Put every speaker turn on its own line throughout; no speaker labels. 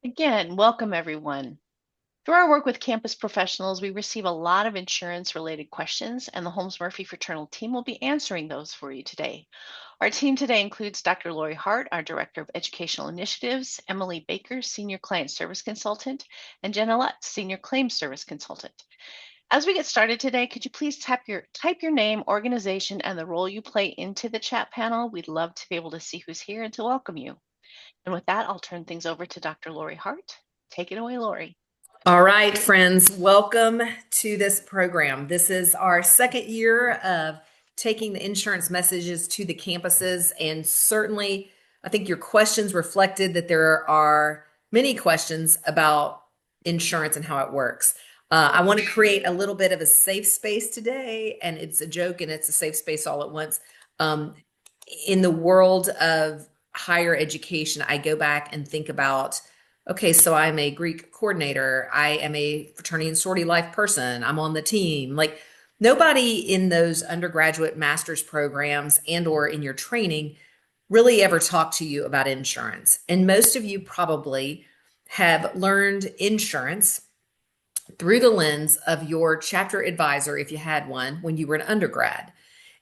Again, welcome everyone. Through our work with campus professionals, we receive a lot of insurance related questions, and the Holmes Murphy Fraternal team will be answering those for you today. Our team today includes Dr. Lori Hart, our Director of Educational Initiatives, Emily Baker, Senior Client Service Consultant, and Jenna Lutz, Senior Claims Service Consultant. As we get started today, could you please type your name, organization, and the role you play into the chat panel? We'd love to be able to see who's here and to welcome you. And with that, I'll turn things over to Dr. Lori Hart. Take it away, Lori.
All right, friends, welcome to this program. This is our second year of taking the insurance messages to the campuses, and certainly I think your questions reflected that there are many questions about insurance and how it works. I want to create a little bit of a safe space today, and it's a joke and it's a safe space all at once. In the world of higher education, I go back and think about, okay, so I'm a Greek coordinator. I am a fraternity and sorority life person. I'm on the team. Like nobody in those undergraduate master's programs and or in your training really ever talked to you about insurance. And most of you probably have learned insurance through the lens of your chapter advisor, if you had one, when you were an undergrad.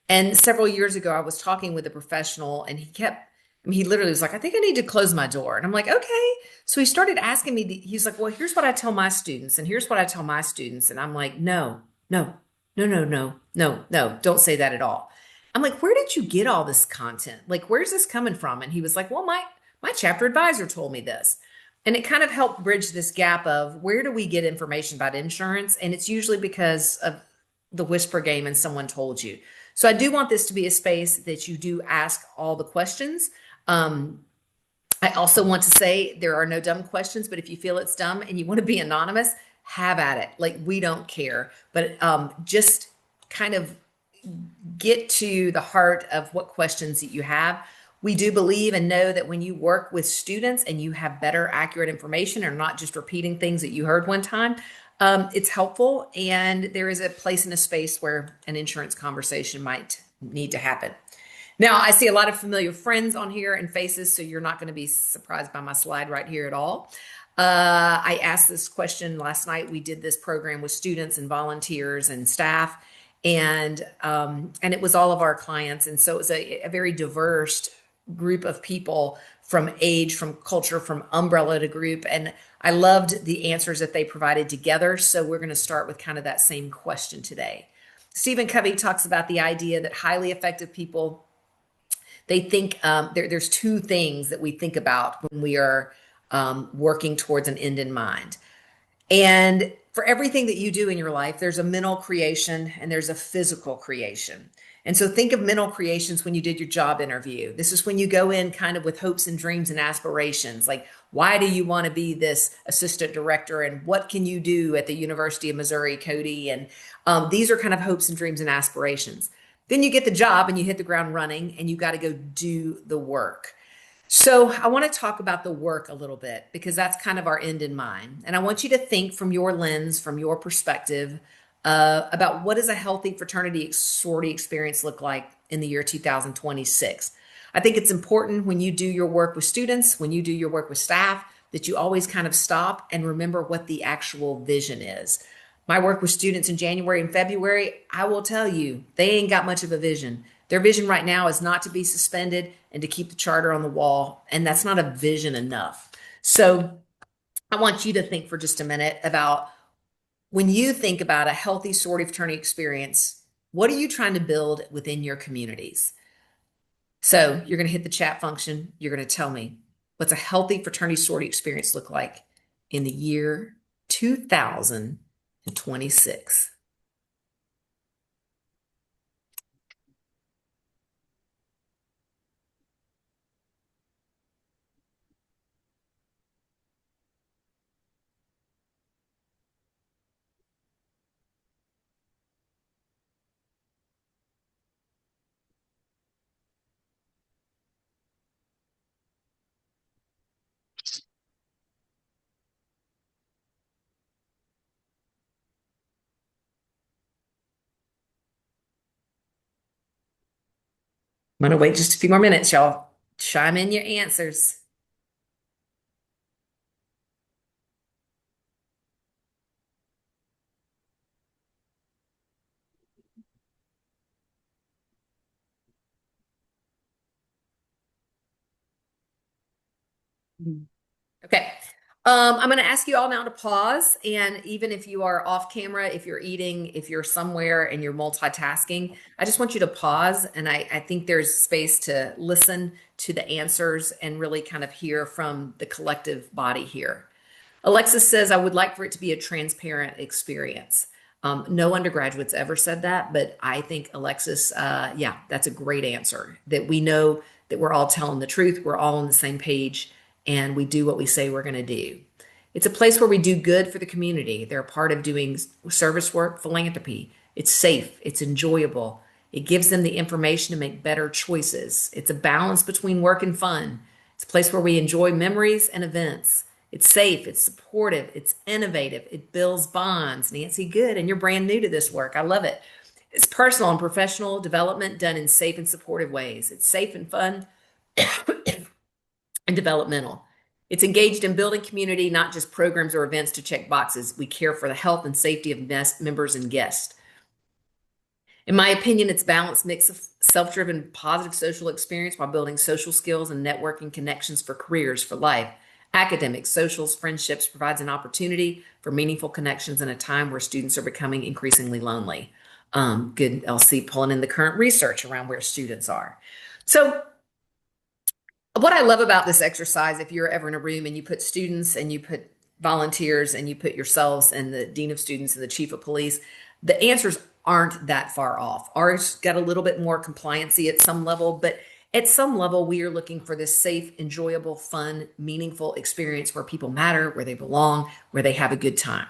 And several years ago, I was talking with a professional and he literally was like, I think I need to close my door. And I'm like, okay. So he started asking me, he's like, well, here's what I tell my students. And here's what I tell my students. And I'm like, no, no, no, no, no, no, no, don't say that at all. I'm like, where did you get all this content? Like, where's this coming from? And he was like, well, my chapter advisor told me this. And it kind of helped bridge this gap of where do we get information about insurance? And it's usually because of the whisper game and someone told you. So I do want this to be a space that you do ask all the questions. I also want to say there are no dumb questions, but if you feel it's dumb and you want to be anonymous, have at it. Like we don't care, but just kind of get to the heart of what questions that you have. We do believe and know that when you work with students and you have better, accurate information or not just repeating things that you heard one time, it's helpful. And there is a place and a space where an insurance conversation might need to happen. Now, I see a lot of familiar friends on here and faces, so you're not going to be surprised by my slide right here at all. I asked this question last night. We did this program with students and volunteers and staff, and it was all of our clients, and so it was a very diverse group of people from age, from culture, from umbrella to group, and I loved the answers that they provided together. So we're going to start with kind of that same question today. Stephen Covey talks about the idea that highly effective people, they think there's two things that we think about when we are working towards an end in mind. And for everything that you do in your life, there's a mental creation and there's a physical creation. And so think of mental creations when you did your job interview. This is when you go in kind of with hopes and dreams and aspirations. Like, why do you want to be this assistant director? And what can you do at the University of Missouri, Cody? And these are kind of hopes and dreams and aspirations. Then you get the job and you hit the ground running and you got to go do the work. So I want to talk about the work a little bit because that's kind of our end in mind. And I want you to think from your lens, from your perspective, about what does a healthy fraternity sorority experience look like in the year 2026. I think it's important when you do your work with students, when you do your work with staff, that you always kind of stop and remember what the actual vision is. My work with students in January and February, I will tell you, they ain't got much of a vision. Their vision right now is not to be suspended and to keep the charter on the wall. And that's not a vision enough. So I want you to think for just a minute about when you think about a healthy sorority fraternity experience, what are you trying to build within your communities? So you're going to hit the chat function. You're going to tell me what's a healthy fraternity sorority experience look like in the year 2026. I'm going to wait just a few more minutes, y'all. Chime in your answers. Mhm. Okay. I'm going to ask you all now to pause. And even if you are off camera, if you're eating, if you're somewhere and you're multitasking, I just want you to pause. And I think there's space to listen to the answers and really kind of hear from the collective body here. Alexis says, I would like for it to be a transparent experience. No undergraduates ever said that, but I think Alexis, yeah, that's a great answer. That we know that we're all telling the truth, we're all on the same page, and we do what we say we're going to do. It's a place where we do good for the community. They're a part of doing service work, philanthropy. It's safe, it's enjoyable. It gives them the information to make better choices. It's a balance between work and fun. It's a place where we enjoy memories and events. It's safe, it's supportive, it's innovative, it builds bonds. Nancy, good. And you're brand new to this work. I love it. It's personal and professional development done in safe and supportive ways. It's safe and fun and developmental. It's engaged in building community, not just programs or events to check boxes. We care for the health and safety of members and guests. In my opinion, it's a balanced mix of self-driven, positive social experience while building social skills and networking connections for careers, for life. Academics, socials, friendships provides an opportunity for meaningful connections in a time where students are becoming increasingly lonely. Good, LC pulling in the current research around where students are. So what I love about this exercise, if you're ever in a room and you put students and you put volunteers and you put yourselves and the dean of students and the chief of police, the answers aren't that far off. Ours got a little bit more compliancy at some level, but at some level, we are looking for this safe, enjoyable, fun, meaningful experience where people matter, where they belong, where they have a good time.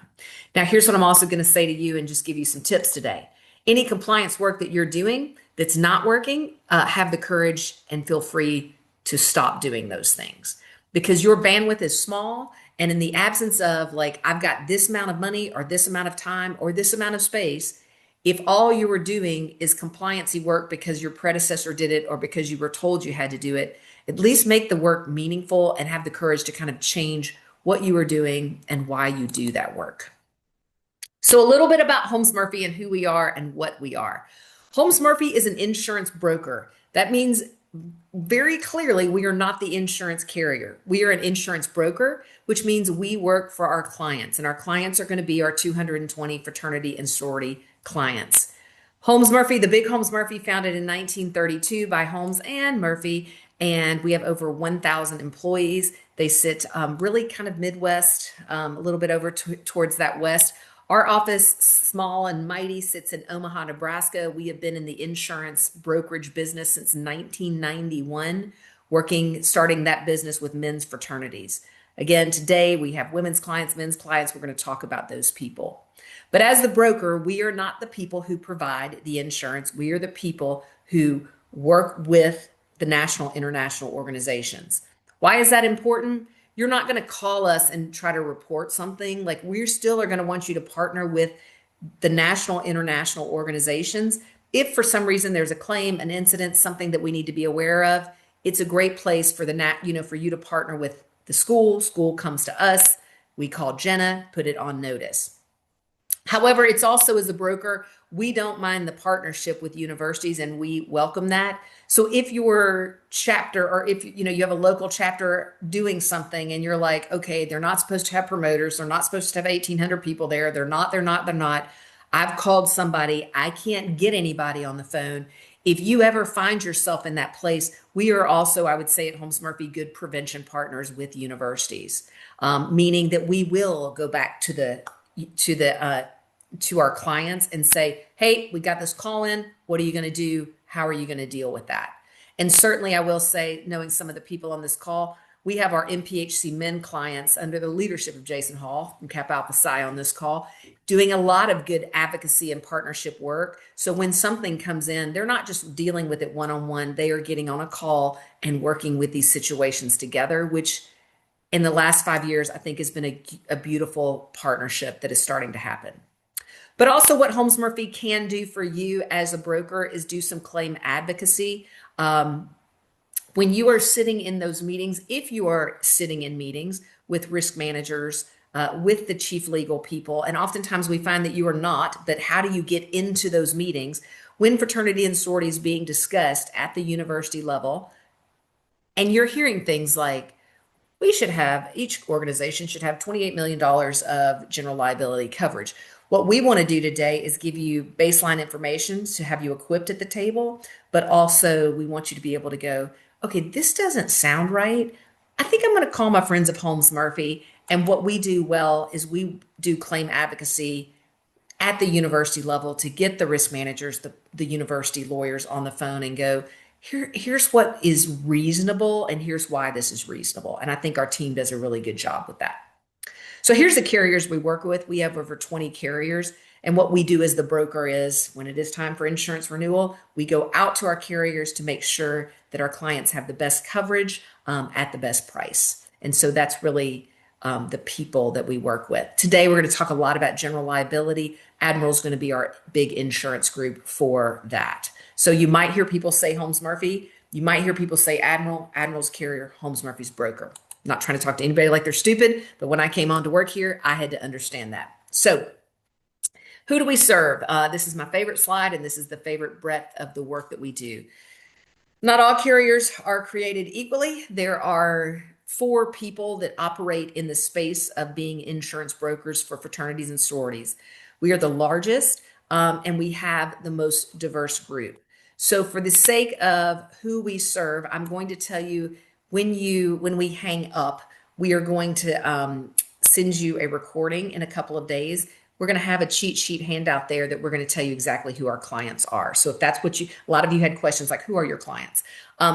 Now, here's what I'm also going to say to you and just give you some tips today. Any compliance work that you're doing that's not working, have the courage and feel free to stop doing those things because your bandwidth is small. And in the absence of like, I've got this amount of money or this amount of time or this amount of space, if all you were doing is compliancy work because your predecessor did it or because you were told you had to do it, at least make the work meaningful and have the courage to kind of change what you are doing and why you do that work. So a little bit about Holmes Murphy and who we are and what we are. Holmes Murphy is an insurance broker. That means very clearly, we are not the insurance carrier. We are an insurance broker, which means we work for our clients, and our clients are going to be our 220 fraternity and sorority clients. Holmes Murphy, the big Holmes Murphy, founded in 1932 by Holmes and Murphy, and we have over 1,000 employees. They sit really kind of Midwest, a little bit over towards that west. Our office, small and mighty, sits in Omaha, Nebraska. We have been in the insurance brokerage business since 1991, starting that business with men's fraternities. Again, today we have women's clients, men's clients. We're going to talk about those people. But as the broker, we are not the people who provide the insurance. We are the people who work with the national, international organizations. Why is that important? You're not going to call us and try to report something. Like we still are going to want you to partner with the national, international organizations. If for some reason there's a claim, an incident, something that we need to be aware of, it's a great place for for you to partner with the school. School comes to us. We call Jenna, put it on notice. However, it's also as a broker, we don't mind the partnership with universities and we welcome that. So if your chapter or if you have a local chapter doing something and you're like, okay, they're not supposed to have promoters, they're not supposed to have 1,800 people there, they're not. I've called somebody, I can't get anybody on the phone. If you ever find yourself in that place, we are also, I would say at Holmes Murphy, good prevention partners with universities, meaning that we will go back to our clients and say, hey, we got this call in. What are you going to do? How are you going to deal with that? And certainly I will say, knowing some of the people on this call, we have our MPHC men clients under the leadership of Jason Hall from Kappa Alpha Psi on this call, doing a lot of good advocacy and partnership work. So when something comes in, they're not just dealing with it one-on-one. They are getting on a call and working with these situations together, which in the last 5 years, I think has been a beautiful partnership that is starting to happen. But also what Holmes Murphy can do for you as a broker is do some claim advocacy. When you are sitting in those meetings, if you are sitting in meetings with risk managers, with the chief legal people, and oftentimes we find that you are not, but how do you get into those meetings when fraternity and sorority is being discussed at the university level? And you're hearing things like, each organization should have $28 million of general liability coverage. What we want to do today is give you baseline information to have you equipped at the table, but also we want you to be able to go, okay, this doesn't sound right. I think I'm going to call my friends of Holmes Murphy. And what we do well is we do claim advocacy at the university level to get the risk managers, the university lawyers on the phone and go, here's what is reasonable and here's why this is reasonable. And I think our team does a really good job with that. So here's the carriers we work with. We have over 20 carriers. And what we do as the broker is when it is time for insurance renewal, we go out to our carriers to make sure that our clients have the best coverage at the best price. And so that's really the people that we work with. Today, we're going to talk a lot about general liability. Admiral is going to be our big insurance group for that. So you might hear people say Holmes Murphy. You might hear people say Admiral, Admiral's carrier, Holmes Murphy's broker. Not trying to talk to anybody like they're stupid, but when I came on to work here, I had to understand that. So who do we serve? This is my favorite slide, and this is the favorite breadth of the work that we do. Not all carriers are created equally. There are 4 people that operate in the space of being insurance brokers for fraternities and sororities. We are the largest, and we have the most diverse group. So for the sake of who we serve, I'm going to tell you when we hang up, we are going to send you a recording in a couple of days. We're going to have a cheat sheet handout there that we're going to tell you exactly who our clients are. So if that's what a lot of you had questions like, who are your clients?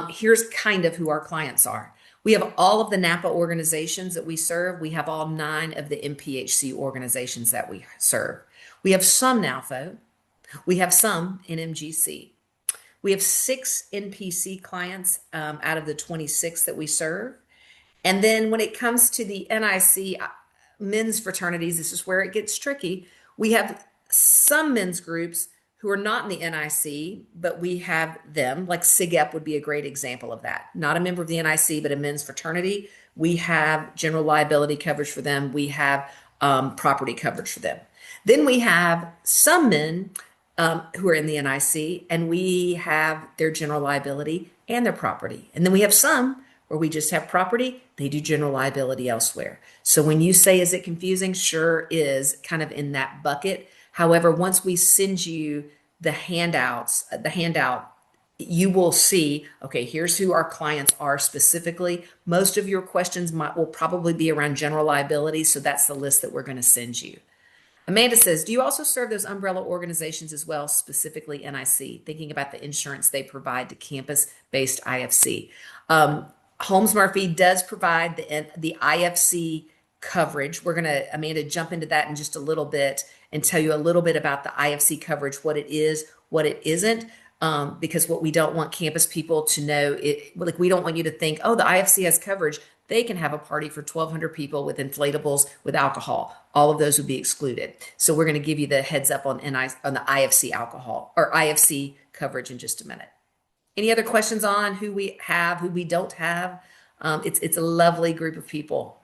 Here's kind of who our clients are. We have all of the NAPA organizations that we serve. We have all 9 of the MPHC organizations that we serve. We have some NALFO. We have some NMGC. We have 6 NPC clients out of the 26 that we serve. And then when it comes to the NIC men's fraternities, this is where it gets tricky. We have some men's groups who are not in the NIC, but we have them, like SIGEP would be a great example of that. Not a member of the NIC, but a men's fraternity. We have general liability coverage for them. We have property coverage for them. Then we have some men who are in the NIC, and we have their general liability and their property. And then we have some where we just have property, they do general liability elsewhere. So when you say, is it confusing? Sure is, kind of in that bucket. However, once we send you the handout, you will see, okay, here's who our clients are specifically. Most of your questions will probably be around general liability, so that's the list that we're going to send you. Amanda says, do you also serve those umbrella organizations as well, specifically NIC, thinking about the insurance they provide to campus-based IFC? Holmes Murphy does provide the IFC coverage. We're going to, Amanda, jump into that in just a little bit and tell you a little bit about the IFC coverage, what it is, what it isn't. Because what we don't want campus people to know, like we don't want you to think, oh, the IFC has coverage. They can have a party for 1,200 people with inflatables, with alcohol. All of those would be excluded. So we're going to give you the heads up on the IFC alcohol or IFC coverage in just a minute. Any other questions on who we have, who we don't have? It's a lovely group of people.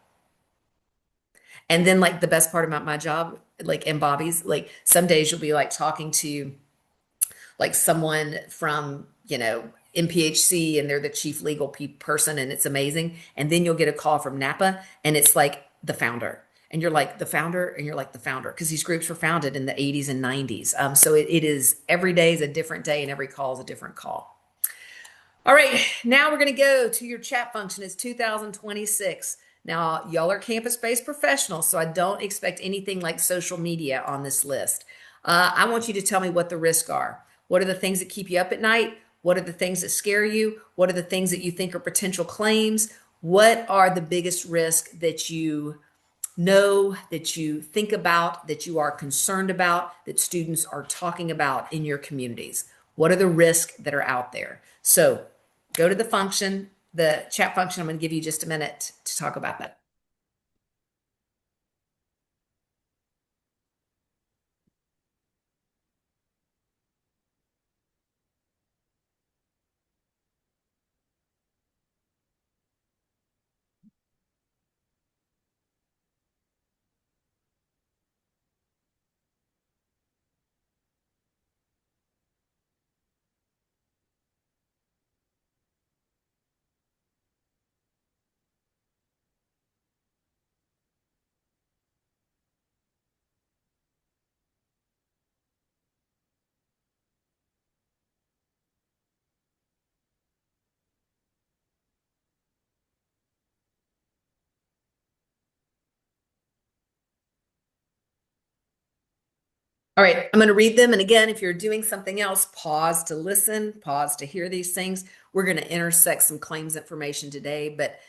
And then like the best part about my job, like in Bobby's, like some days you'll be like talking to like someone from, MPHC and they're the chief legal person and it's amazing. And then you'll get a call from NAPA and it's like the founder. And you're like the founder and you're like the founder because these groups were founded in the 80s and 90s. So it is every day is a different day and every call is a different call. All right, now we're going to go to your chat function. It's 2026. Now, y'all are campus-based professionals, so I don't expect anything like social media on this list. I want you to tell me what the risks are. What are the things that keep you up at night? What are the things that scare you? What are the things that you think are potential claims? What are the biggest risks that you know, that you think about, that you are concerned about, that students are talking about in your communities? What are the risks that are out there? So go to the function, the chat function. I'm going to give you just a minute to talk about that. All right, I'm going to read them. And again, if you're doing something else, pause to listen, pause to hear these things. We're going to intersect some claims information today, but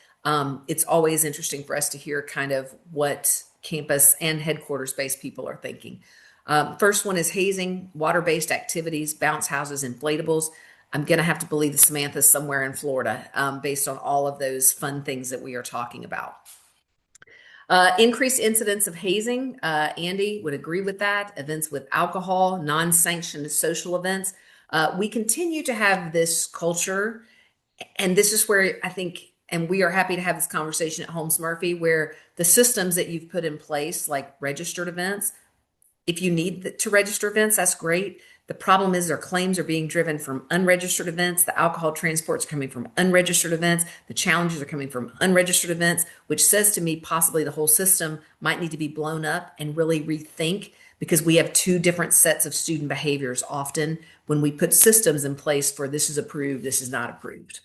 it's always interesting for us to hear kind of what campus and headquarters-based people are thinking. First one is hazing, water-based activities, bounce houses, inflatables. I'm going to have to believe that Samantha's somewhere in Florida based on all of those fun things that we are talking about. Increased incidence of hazing. Andy would agree with that. Events with alcohol, non-sanctioned social events. We continue to have this culture, and this is where I think, and we are happy to have this conversation at Holmes Murphy, where the systems that you've put in place, like registered events, if you need to register events, that's great. The problem is our claims are being driven from unregistered events. The alcohol transports are coming from unregistered events. The challenges are coming from unregistered events, which says to me possibly the whole system might need to be blown up and really rethink, because we have two different sets of student behaviors often when we put systems in place for this is approved, this is not approved.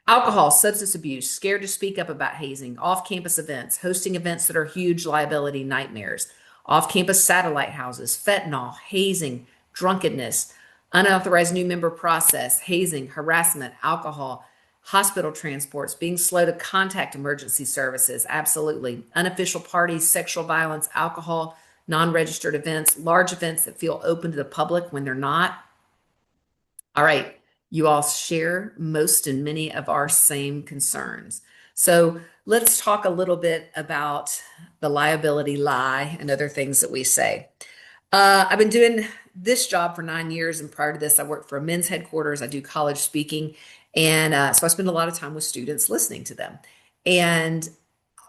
Alcohol, substance abuse, scared to speak up about hazing, off campus events, hosting events that are huge liability nightmares, off campus satellite houses, fentanyl, hazing, drunkenness, unauthorized new member process, hazing, harassment, alcohol, hospital transports, being slow to contact emergency services, absolutely, unofficial parties, sexual violence, alcohol, non registered events, large events that feel open to the public when they're not. All right. You all share most and many of our same concerns. So let's talk a little bit about the liability lie and other things that we say. I've been doing this job for 9 years, and prior to this, I worked for a men's headquarters. I do college speaking, and so I spend a lot of time with students listening to them. And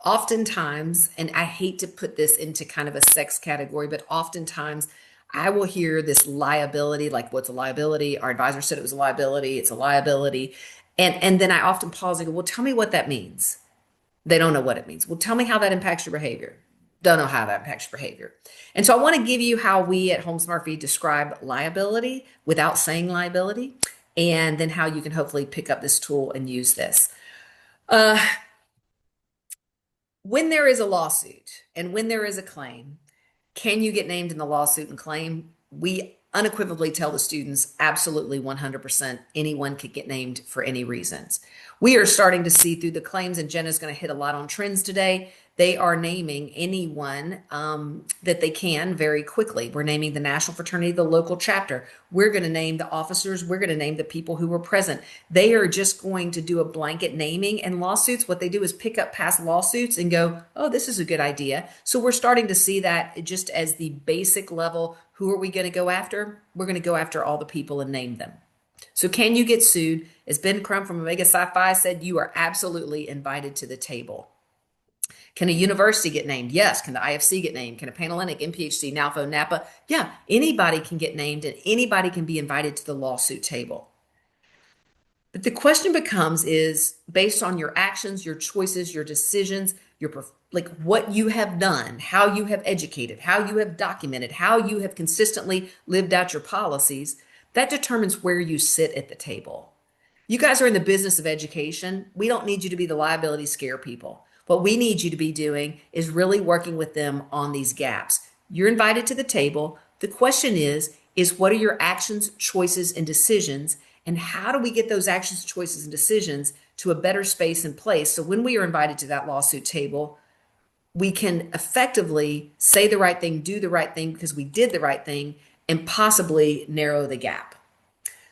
oftentimes, and I hate to put this into kind of a sex category, but oftentimes I will hear this liability, like what's a liability? Our advisor said it was a liability. It's a liability. And then I often pause and go, well, tell me what that means. They don't know what it means. Well, tell me how that impacts your behavior. Don't know how that impacts your behavior. And so I want to give you how we at Holmes Murphy describe liability without saying liability, and then how you can hopefully pick up this tool and use this. When there is a lawsuit and when there is a claim, can you get named in the lawsuit and claim? We unequivocally tell the students absolutely 100% anyone could get named for any reasons. We are starting to see through the claims, and Jenna's going to hit a lot on trends today. They are naming anyone that they can very quickly. We're naming the national fraternity, the local chapter. We're going to name the officers. We're going to name the people who were present. They are just going to do a blanket naming, and lawsuits, what they do is pick up past lawsuits and go, oh, this is a good idea. So we're starting to see that just as the basic level. Who are we going to go after? We're going to go after all the people and name them. So can you get sued? As Ben Crum from Omega Psi said, you are absolutely invited to the table. Can a university get named? Yes. Can the IFC get named? Can a Panhellenic, MPHC, NALFO, NAPA? Yeah, anybody can get named and anybody can be invited to the lawsuit table. But the question becomes is based on your actions, your choices, your decisions, like what you have done, how you have educated, how you have documented, how you have consistently lived out your policies, that determines where you sit at the table. You guys are in the business of education. We don't need you to be the liability scare people. What we need you to be doing is really working with them on these gaps. You're invited to the table. The question is what are your actions, choices, and decisions? And how do we get those actions, choices, and decisions to a better space and place? So when we are invited to that lawsuit table, we can effectively say the right thing, do the right thing because we did the right thing, and possibly narrow the gap.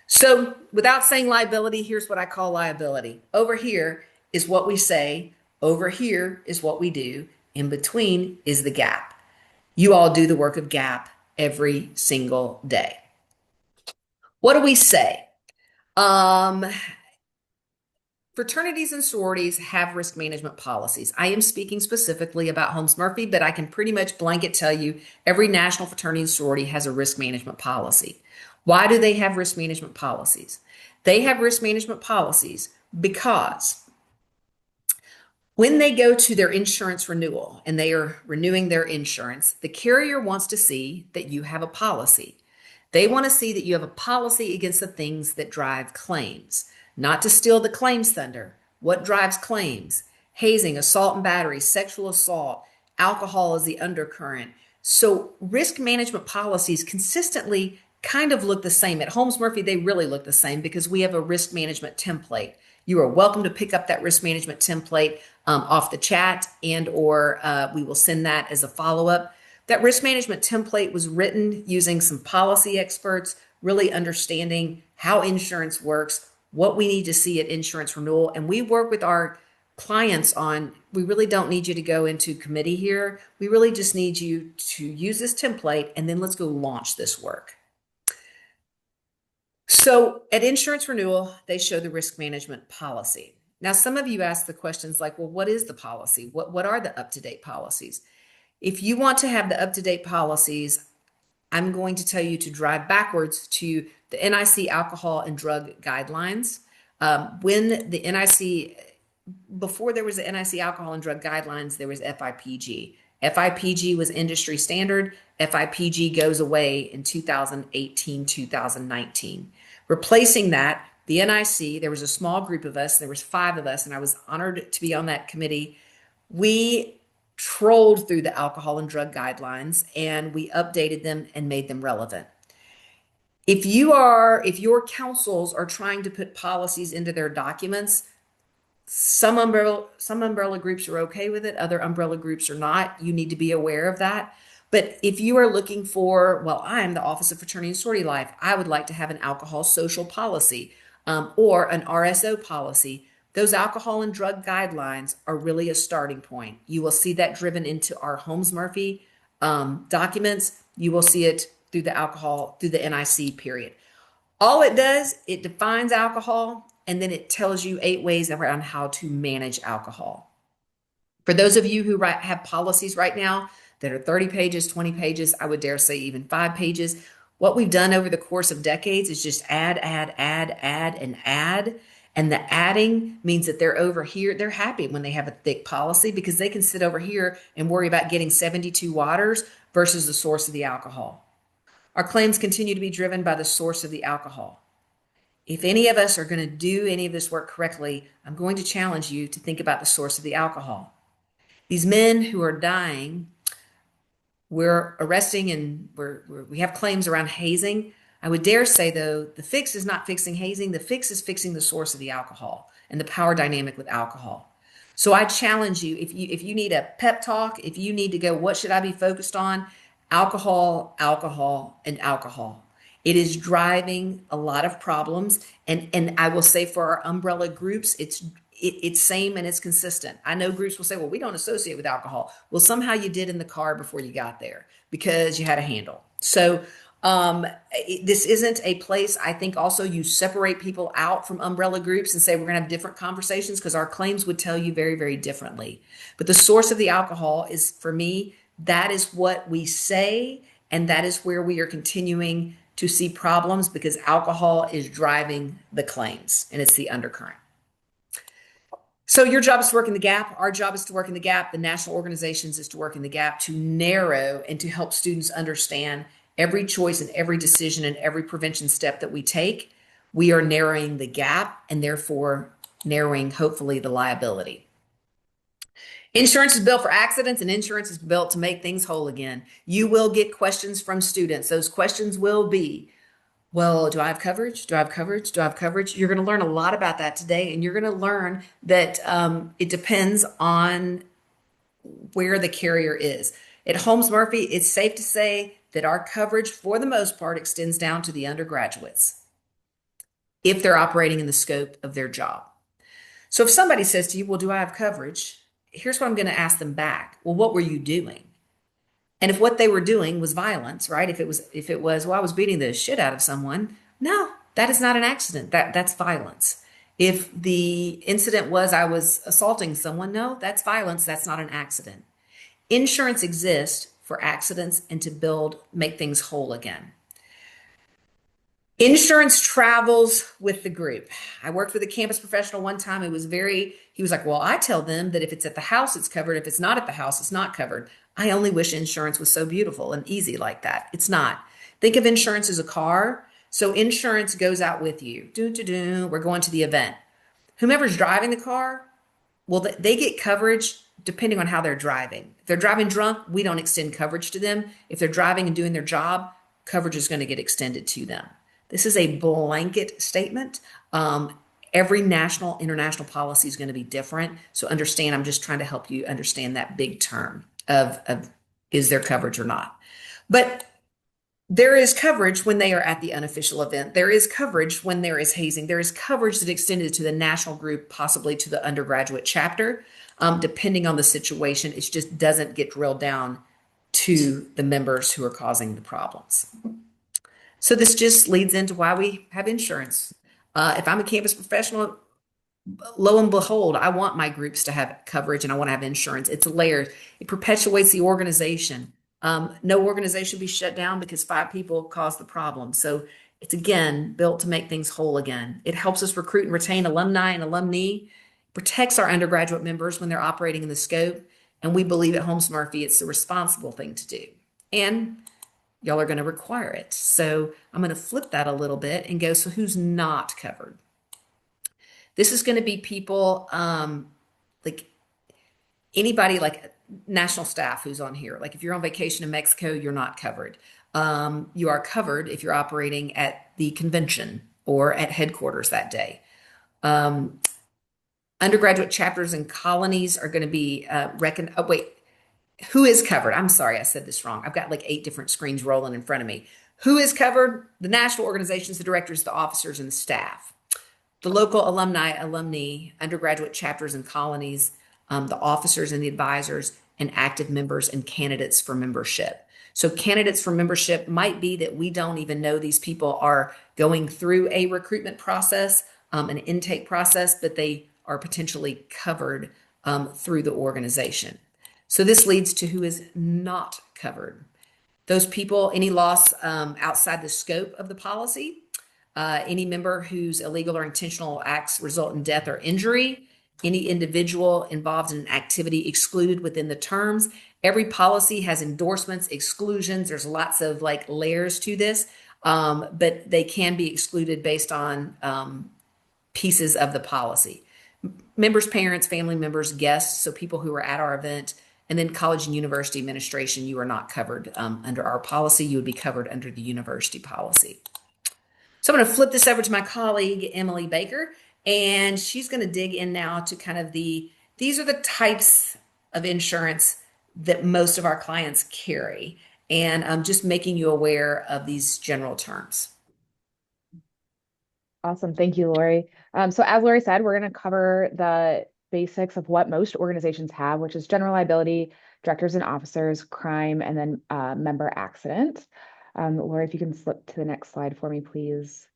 So without saying liability, here's what I call liability. Over here is what we say. Over here is what we do. In between is the gap. You all do the work of gap every single day. What do we say? Fraternities and sororities have risk management policies. I am speaking specifically about Holmes Murphy, but I can pretty much blanket tell you every national fraternity and sorority has a risk management policy. Why do they have risk management policies? They have risk management policies because when they go to their insurance renewal and they are renewing their insurance, the carrier wants to see that you have a policy. They want to see that you have a policy against the things that drive claims. Not to steal the claims thunder. What drives claims? Hazing, assault and battery, sexual assault, alcohol is the undercurrent, So risk management policies consistently kind of look the same. At Holmes Murphy, they really look the same because we have a risk management template. You are welcome to pick up that risk management template off the chat, and or we will send that as a follow-up. That risk management template was written using some policy experts, really understanding how insurance works, what we need to see at insurance renewal. And we work with our clients on, we really don't need you to go into committee here. We really just need you to use this template, and then let's go launch this work. So at insurance renewal, they show the risk management policy. Now, some of you ask the questions like, well, what is the policy? What are the up-to-date policies? If you want to have the up-to-date policies, I'm going to tell you to drive backwards to the NIC alcohol and drug guidelines. When the NIC, before there was the NIC alcohol and drug guidelines, there was FIPG. FIPG was industry standard. FIPG goes away in 2018, 2019. Replacing that, the NIC, there was a small group of us, there was 5 of us, and I was honored to be on that committee. We trolled through the alcohol and drug guidelines, and we updated them and made them relevant. If your councils are trying to put policies into their documents, some umbrella groups are okay with it, other umbrella groups are not. You need to be aware of that. But if you are looking for, well, I'm the Office of Fraternity and Sorority Life, I would like to have an alcohol social policy or an RSO policy. Those alcohol and drug guidelines are really a starting point. You will see that driven into our Holmes Murphy documents. You will see it through the NIC period. All it does, it defines alcohol, and then it tells you 8 ways around how to manage alcohol. For those of you who have policies right now that are 30 pages, 20 pages, I would dare say even 5 pages, what we've done over the course of decades is just add, and add. And the adding means that they're over here. They're happy when they have a thick policy because they can sit over here and worry about getting 72 waters versus the source of the alcohol. Our claims continue to be driven by the source of the alcohol. If any of us are going to do any of this work correctly, I'm going to challenge you to think about the source of the alcohol. These men who are dying, we're arresting and we have claims around hazing. I would dare say, though, the fix is not fixing hazing. The fix is fixing the source of the alcohol and the power dynamic with alcohol. So I challenge you, if you need a pep talk, if you need to go, what should I be focused on? Alcohol, alcohol, and alcohol. It is driving a lot of problems. And I will say for our umbrella groups, it's same and it's consistent. I know groups will say, well, we don't associate with alcohol. Well, somehow you did in the car before you got there because you had a handle. So this isn't a place, I think also you separate people out from umbrella groups and say we're going to have different conversations because our claims would tell you very, very differently. But the source of the alcohol is, for me, that is what we say, and that is where we are continuing to see problems because alcohol is driving the claims and it's the undercurrent. So your job is to work in the gap. Our job is to work in the gap. The national organizations is to work in the gap to narrow and to help students understand every choice and every decision and every prevention step that we take. We are narrowing the gap and therefore narrowing, hopefully, the liability. Insurance is built for accidents and insurance is built to make things whole again. You will get questions from students. Those questions will be, well, do I have coverage? Do I have coverage? Do I have coverage? You're going to learn a lot about that today, and you're going to learn that it depends on where the carrier is. At Holmes Murphy, it's safe to say that our coverage, for the most part, extends down to the undergraduates if they're operating in the scope of their job. So if somebody says to you, well, do I have coverage? Here's what I'm going to ask them back. Well, what were you doing? And if what they were doing was violence, right? If it was, well, I was beating the shit out of someone. No, that is not an accident. That's violence. If the incident was I was assaulting someone, no, that's violence. That's not an accident. Insurance exists for accidents and to make things whole again. Insurance travels with the group. I worked with a campus professional one time. He was like, well, I tell them that if it's at the house, it's covered. If it's not at the house, it's not covered. I only wish insurance was so beautiful and easy like that. It's not. Think of insurance as a car. So insurance goes out with you. We're going to the event. Whomever's driving the car, Well, they get coverage depending on how they're driving. If they're driving drunk, we don't extend coverage to them. If they're driving and doing their job, coverage is going to get extended to them. This is a blanket statement. Every national, international policy is going to be different. So understand, I'm just trying to help you understand that big term of is there coverage or not. But there is coverage when they are at the unofficial event. There is coverage when there is hazing. There is coverage that extended to the national group, possibly to the undergraduate chapter, depending on the situation. It just doesn't get drilled down to the members who are causing the problems. So this just leads into why we have insurance. If I'm a campus professional, lo and behold, I want my groups to have coverage and I want to have insurance. It's a layer. It perpetuates the organization. No organization be shut down because 5 people caused the problem. So it's again built to make things whole again. It helps us recruit and retain alumni and alumni, protects our undergraduate members when they're operating in the scope. And we believe at Holmes Murphy it's the responsible thing to do. And y'all are going to require it. So I'm going to flip that a little bit and go, so who's not covered? This is going to be people like anybody like national staff who's on here. Like if you're on vacation in Mexico, you're not covered. You are covered if you're operating at the convention or at headquarters that day. Undergraduate chapters and colonies are going to be reckoned. Oh, wait. Who is covered? I'm sorry, I said this wrong. I've got like 8 different screens rolling in front of me. Who is covered? The national organizations, the directors, the officers, and the staff. The local alumni, alumni, undergraduate chapters and colonies, the officers and the advisors, and active members and candidates for membership. So candidates for membership might be that we don't even know these people are going through a recruitment process, an intake process, but they are potentially covered through the organization. So this leads to who is not covered. Those people, any loss outside the scope of the policy, any member whose illegal or intentional acts result in death or injury, any individual involved in an activity excluded within the terms. Every policy has endorsements, exclusions. There's lots of like layers to this, but they can be excluded based on pieces of the policy. Members, parents, family members, guests, so people who are at our event, and then college and university administration, you are not covered under our policy. You would be covered under the university policy. So I'm going to flip this over to my colleague, Emily Baker, and she's going to dig in now to kind of these are the types of insurance that most of our clients carry. And I'm just making you aware of these general terms.
Awesome. Thank you, Lori. So as Lori said, we're going to cover the basics of what most organizations have, which is general liability, directors and officers, crime, and then member accident. Lori, if you can slip to the next slide for me, please.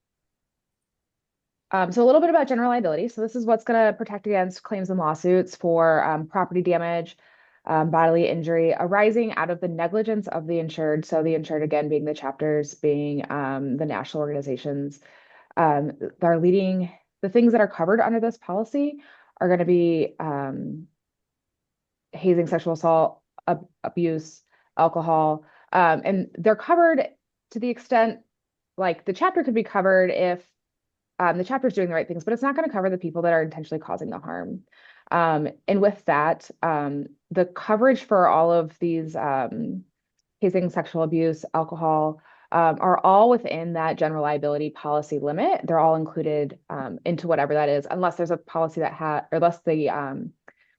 So a little bit about general liability. So this is what's going to protect against claims and lawsuits for property damage, bodily injury arising out of the negligence of the insured. So the insured, again, being the chapters, being the national organizations. They're leading the things that are covered under this policy are going to be hazing, sexual assault, abuse, alcohol, and they're covered to the extent like the chapter could be covered if the chapter is doing the right things, but it's not going to cover the people that are intentionally causing the harm. And with that, the coverage for all of these hazing, sexual abuse, alcohol, are all within that general liability policy limit. They're all included into whatever that is, unless there's a policy that or unless the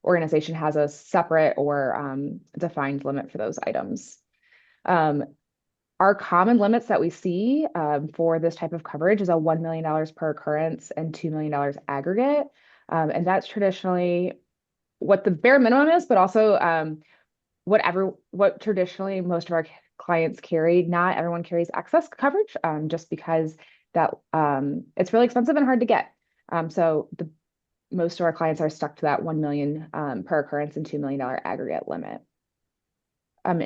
organization has a separate or defined limit for those items. Our common limits that we see for this type of coverage is a $1 million per occurrence and $2 million aggregate. And that's traditionally what the bare minimum is, but also what traditionally most of our clients carry. Not everyone carries excess coverage just because that it's really expensive and hard to get. So most of our clients are stuck to that 1 million per occurrence and $2 million aggregate limit.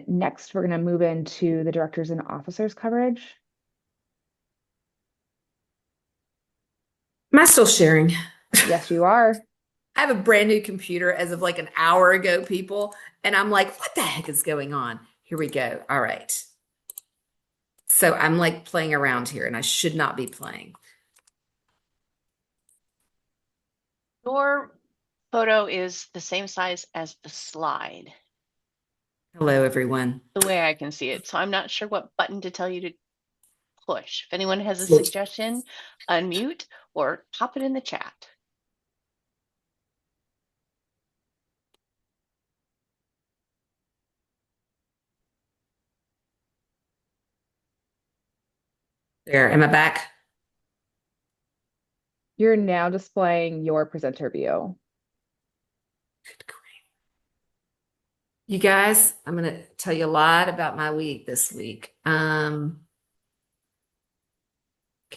Next, we're going to move into the directors and officers coverage.
Am I still sharing?
Yes, you are.
I have a brand new computer as of like an hour ago, people, and I'm like, what the heck is going on? Here we go. All right. So I'm like playing around here and I should not be playing.
Your photo is the same size as the slide,
Hello, everyone.
the way I can see it. So I'm not sure what button to tell you to push. If anyone has a
So-
suggestion, unmute or pop it in the chat.
There, am I back?
You're now displaying your presenter view.
You guys, I'm going to tell you a lot about my week this week. Okay, I'm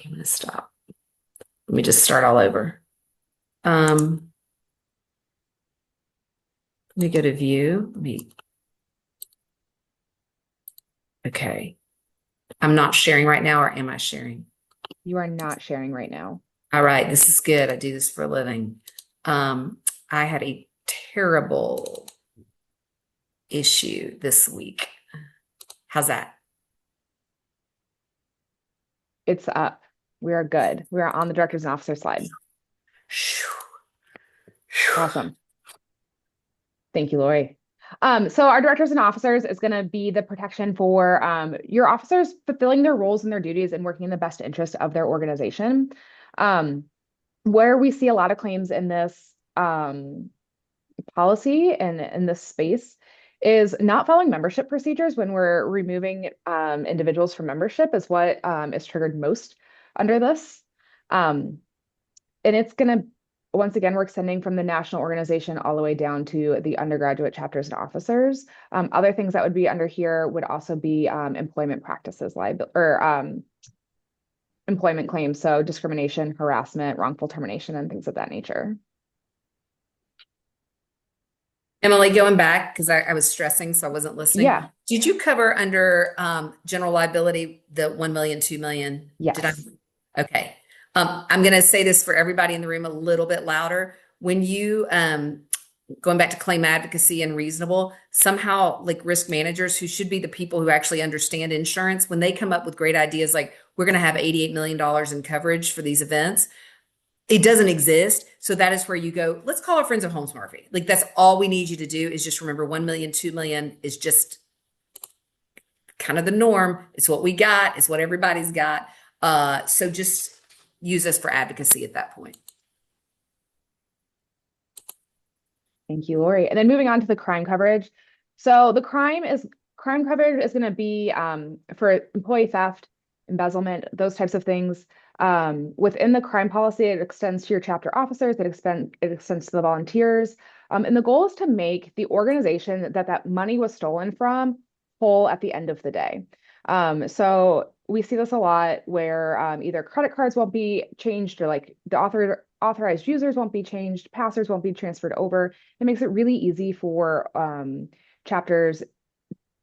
going to stop. Let me just start all over. Let me go to view. Okay. I'm not sharing right now, or am I sharing?
You are not sharing right now.
All right, this is good. I do this for a living. I had a terrible issue this week. How's that?
It's up. We are good. We are on the directors and officers slide. Awesome. Thank you, Lori. So our directors and officers is going to be the protection for your officers fulfilling their roles and their duties and working in the best interest of their organization. Where we see a lot of claims in this policy and in this space is not following membership procedures when we're removing individuals from membership is what is triggered most under this. And it's going to, once again, we're extending from the national organization all the way down to the undergraduate chapters and officers. Other things that would be under here would also be employment practices liability or employment claims. So discrimination, harassment, wrongful termination, and things of that nature.
Emily, going back, because I was stressing, so I wasn't listening.
Yeah.
Did you cover under general liability the 1 million, 2 million?
Yes.
Did I? Okay. I'm going to say this for everybody in the room a little bit louder. When you, going back to claim advocacy and reasonable, somehow like risk managers who should be the people who actually understand insurance, when they come up with great ideas like we're going to have $88 million in coverage for these events, it doesn't exist. So that is where you go, let's call our friends at Holmes Murphy. Like that's all we need you to do is just remember 1 million, 2 million is just kind of the norm. It's what we got. It's what everybody's got. So just use us for advocacy at that point.
Thank you, Lori. And then moving on to the crime coverage. So the crime coverage is going to be for employee theft, embezzlement, those types of things. Within the crime policy, it extends to your chapter officers, it extends to the volunteers. And the goal is to make the organization that money was stolen from whole at the end of the day. So we see this a lot where either credit cards won't be changed or like the authorized users won't be changed, passwords won't be transferred over. It makes it really easy for chapters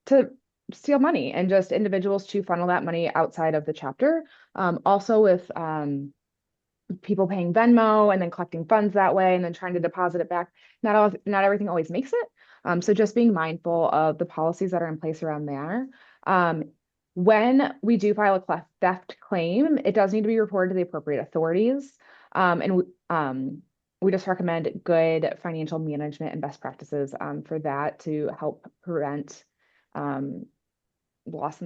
to steal money and just individuals to funnel that money outside of the chapter. Also with people paying Venmo and then collecting funds that way and then trying to deposit it back. Not everything always makes it. So just being mindful of the policies that are in place around there. When we do file a theft claim, it does need to be reported to the appropriate authorities. And we just recommend good financial management and best practices for that to help prevent crime loss.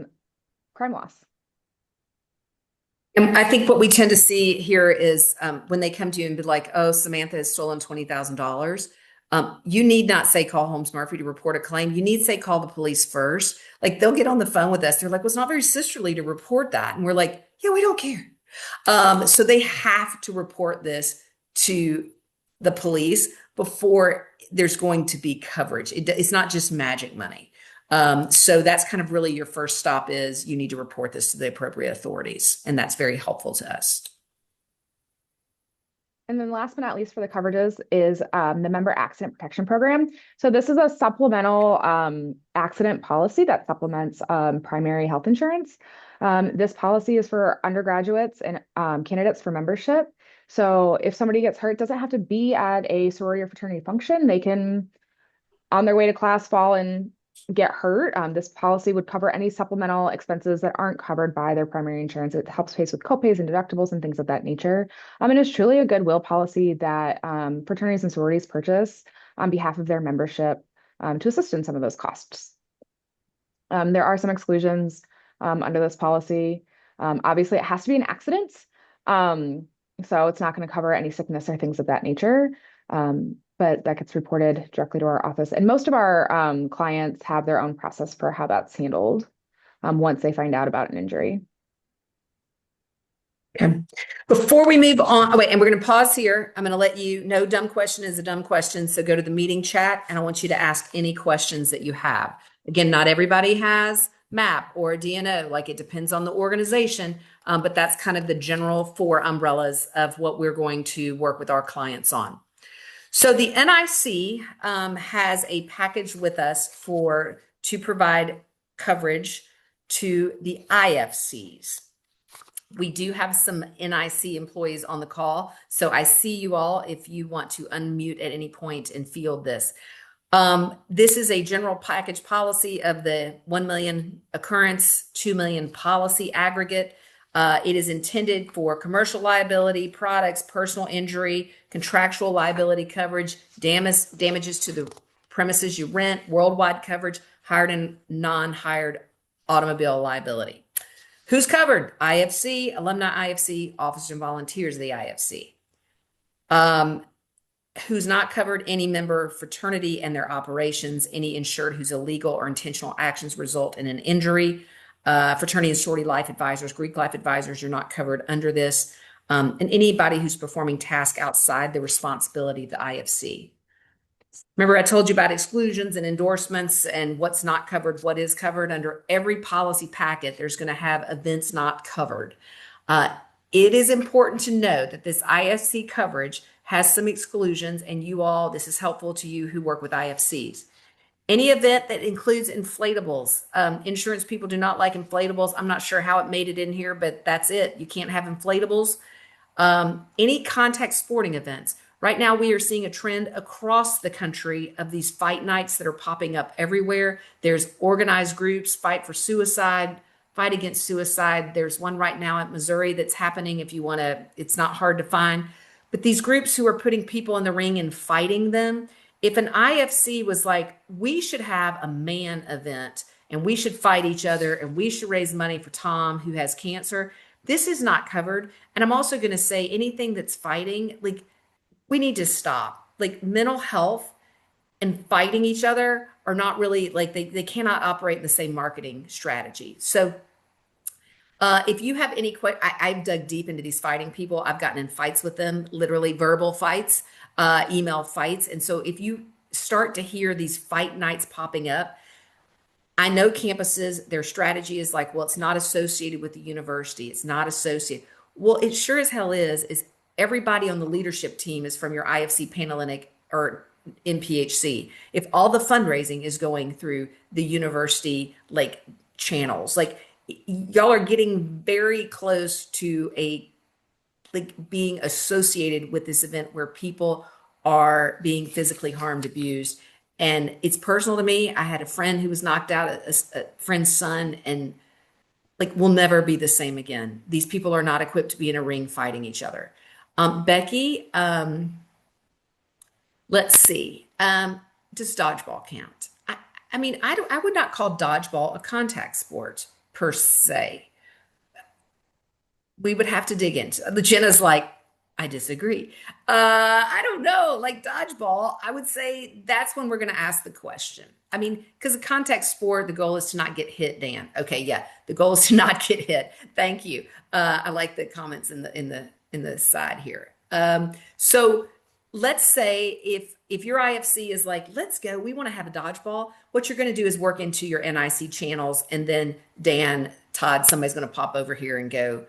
And I think what we tend to see here is when they come to you and be like, oh, Samantha has stolen $20,000. You need not say call Holmes Murphy to report a claim. You need to say call the police first. Like they'll get on the phone with us. They're like, well, it's not very sisterly to report that. And we're like, yeah, we don't care. So they have to report this to the police before there's going to be coverage. It's not just magic money. So that's kind of really your first stop is you need to report this to the appropriate authorities. And that's very helpful to us.
And then last but not least for the coverages is the member accident protection program. So this is a supplemental accident policy that supplements primary health insurance. This policy is for undergraduates and candidates for membership. So if somebody gets hurt, it doesn't have to be at a sorority or fraternity function. They can, on their way to class, fall and get hurt, this policy would cover any supplemental expenses that aren't covered by their primary insurance. It helps pay with copays and deductibles and things of that nature. And it's truly a goodwill policy that fraternities and sororities purchase on behalf of their membership to assist in some of those costs. There are some exclusions under this policy. Obviously, it has to be an accident. So it's not going to cover any sickness or things of that nature. But that gets reported directly to our office. And most of our clients have their own process for how that's handled once they find out about an injury.
Okay. Before we move on, and we're going to pause here. I'm going to let you know, dumb question is a dumb question. So go to the meeting chat and I want you to ask any questions that you have. Again, not everybody has MAP or DNO, like it depends on the organization, but that's kind of the general 4 umbrellas of what we're going to work with our clients on. So the NIC has a package with us to provide coverage to the IFCs. We do have some NIC employees on the call, so I see you all if you want to unmute at any point and field this. This is a general package policy of the 1 million occurrence, 2 million policy aggregate. It is intended for commercial liability, products, personal injury, contractual liability coverage, damages to the premises you rent, worldwide coverage, hired and non-hired automobile liability. Who's covered? IFC, alumni IFC, officers and volunteers of the IFC. Who's not covered? Any member fraternity and their operations, any insured whose illegal or intentional actions result in an injury. Fraternity and sorority life advisors, Greek life advisors, you're not covered under this. And anybody who's performing tasks outside the responsibility of the IFC. Remember, I told you about exclusions and endorsements and what's not covered, what is covered. Under every policy packet, there's going to have events not covered. It is important to know that this IFC coverage has some exclusions, and you all, this is helpful to you who work with IFCs. Any event that includes inflatables, insurance people do not like inflatables. I'm not sure how it made it in here, but that's it. You can't have inflatables. Any contact sporting events. Right now, we are seeing a trend across the country of these fight nights that are popping up everywhere. There's organized groups, Fight for Suicide, Fight Against Suicide. There's one right now at Missouri that's happening if you want to, it's not hard to find. But these groups who are putting people in the ring and fighting them, if an IFC was like, we should have a man event and we should fight each other and we should raise money for Tom who has cancer, this is not covered. And I'm also going to say anything that's fighting, like, we need to stop. Like, mental health and fighting each other are not really, like, they cannot operate the same marketing strategy. So if you have any questions, I've dug deep into these fighting people. I've gotten in fights with them, literally verbal fights, email fights. And so if you start to hear these fight nights popping up, I know campuses, their strategy is like, well, it's not associated with the university. It's not associated. Well, it sure as hell is everybody on the leadership team is from your IFC Panhellenic or NPHC. If all the fundraising is going through the university, like, channels, like, y'all are getting very close to being associated with this event where people are being physically harmed, abused. And it's personal to me. I had a friend who was knocked out, a friend's son, and like, we'll never be the same again. These people are not equipped to be in a ring fighting each other. Becky, let's see. Does dodgeball count? I mean, I would not call dodgeball a contact sport per se. We would have to dig into. Jenna's like, I disagree. I don't know. Like, dodgeball, I would say that's when we're going to ask the question. I mean, because a contact sport, the goal is to not get hit, Dan. Okay, yeah, the goal is to not get hit. Thank you. I like the comments in the side here. So let's say if your IFC is like, let's go, we want to have a dodgeball. What you're going to do is work into your NIC channels, and then Dan, Todd, somebody's going to pop over here and go,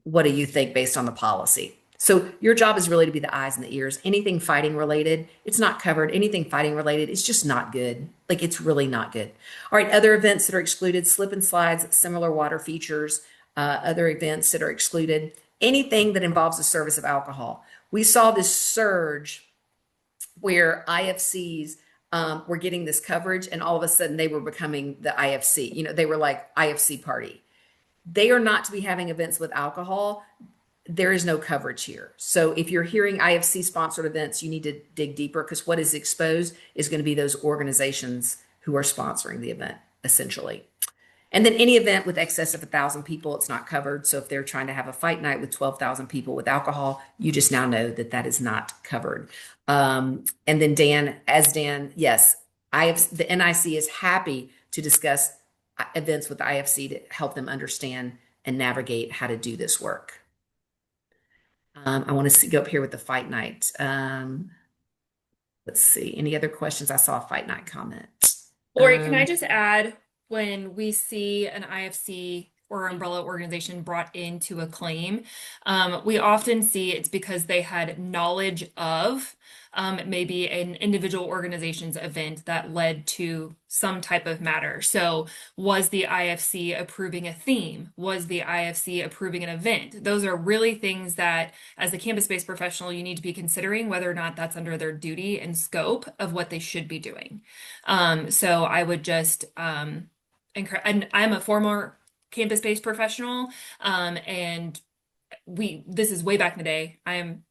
what do you think based on the policy? So your job is really to be the eyes and the ears. Anything fighting related, it's not covered. Anything fighting related, it's just not good. Like, it's really not good. All right, other events that are excluded, slip and slides, similar water features, other events that are excluded, anything that involves the service of alcohol. We saw this surge where IFCs were getting this coverage, and all of a sudden they were becoming the IFC. They were like IFC party. They are not to be having events with alcohol. There is no coverage here. So if you're hearing IFC sponsored events, you need to dig deeper, because what is exposed is going to be those organizations who are sponsoring the event, essentially. And then any event with excess of 1,000 people, it's not covered. So if they're trying to have a fight night with 12,000 people with alcohol, you just now know that that is not covered. And then Dan, yes, the NIC is happy to discuss events with the IFC to help them understand and navigate how to do this work. I want to go up here with the fight night. Let's see. Any other questions? I saw a fight night comment.
Lori, can I just add, when we see an IFC or umbrella organization brought into a claim, we often see it's because they had knowledge of maybe an individual organization's event that led to some type of matter. So was the IFC approving a theme? Was the IFC approving an event? Those are really things that, as a campus-based professional, you need to be considering whether or not that's under their duty and scope of what they should be doing. So I would just and I'm a former campus-based professional, and this is way back in the day. I am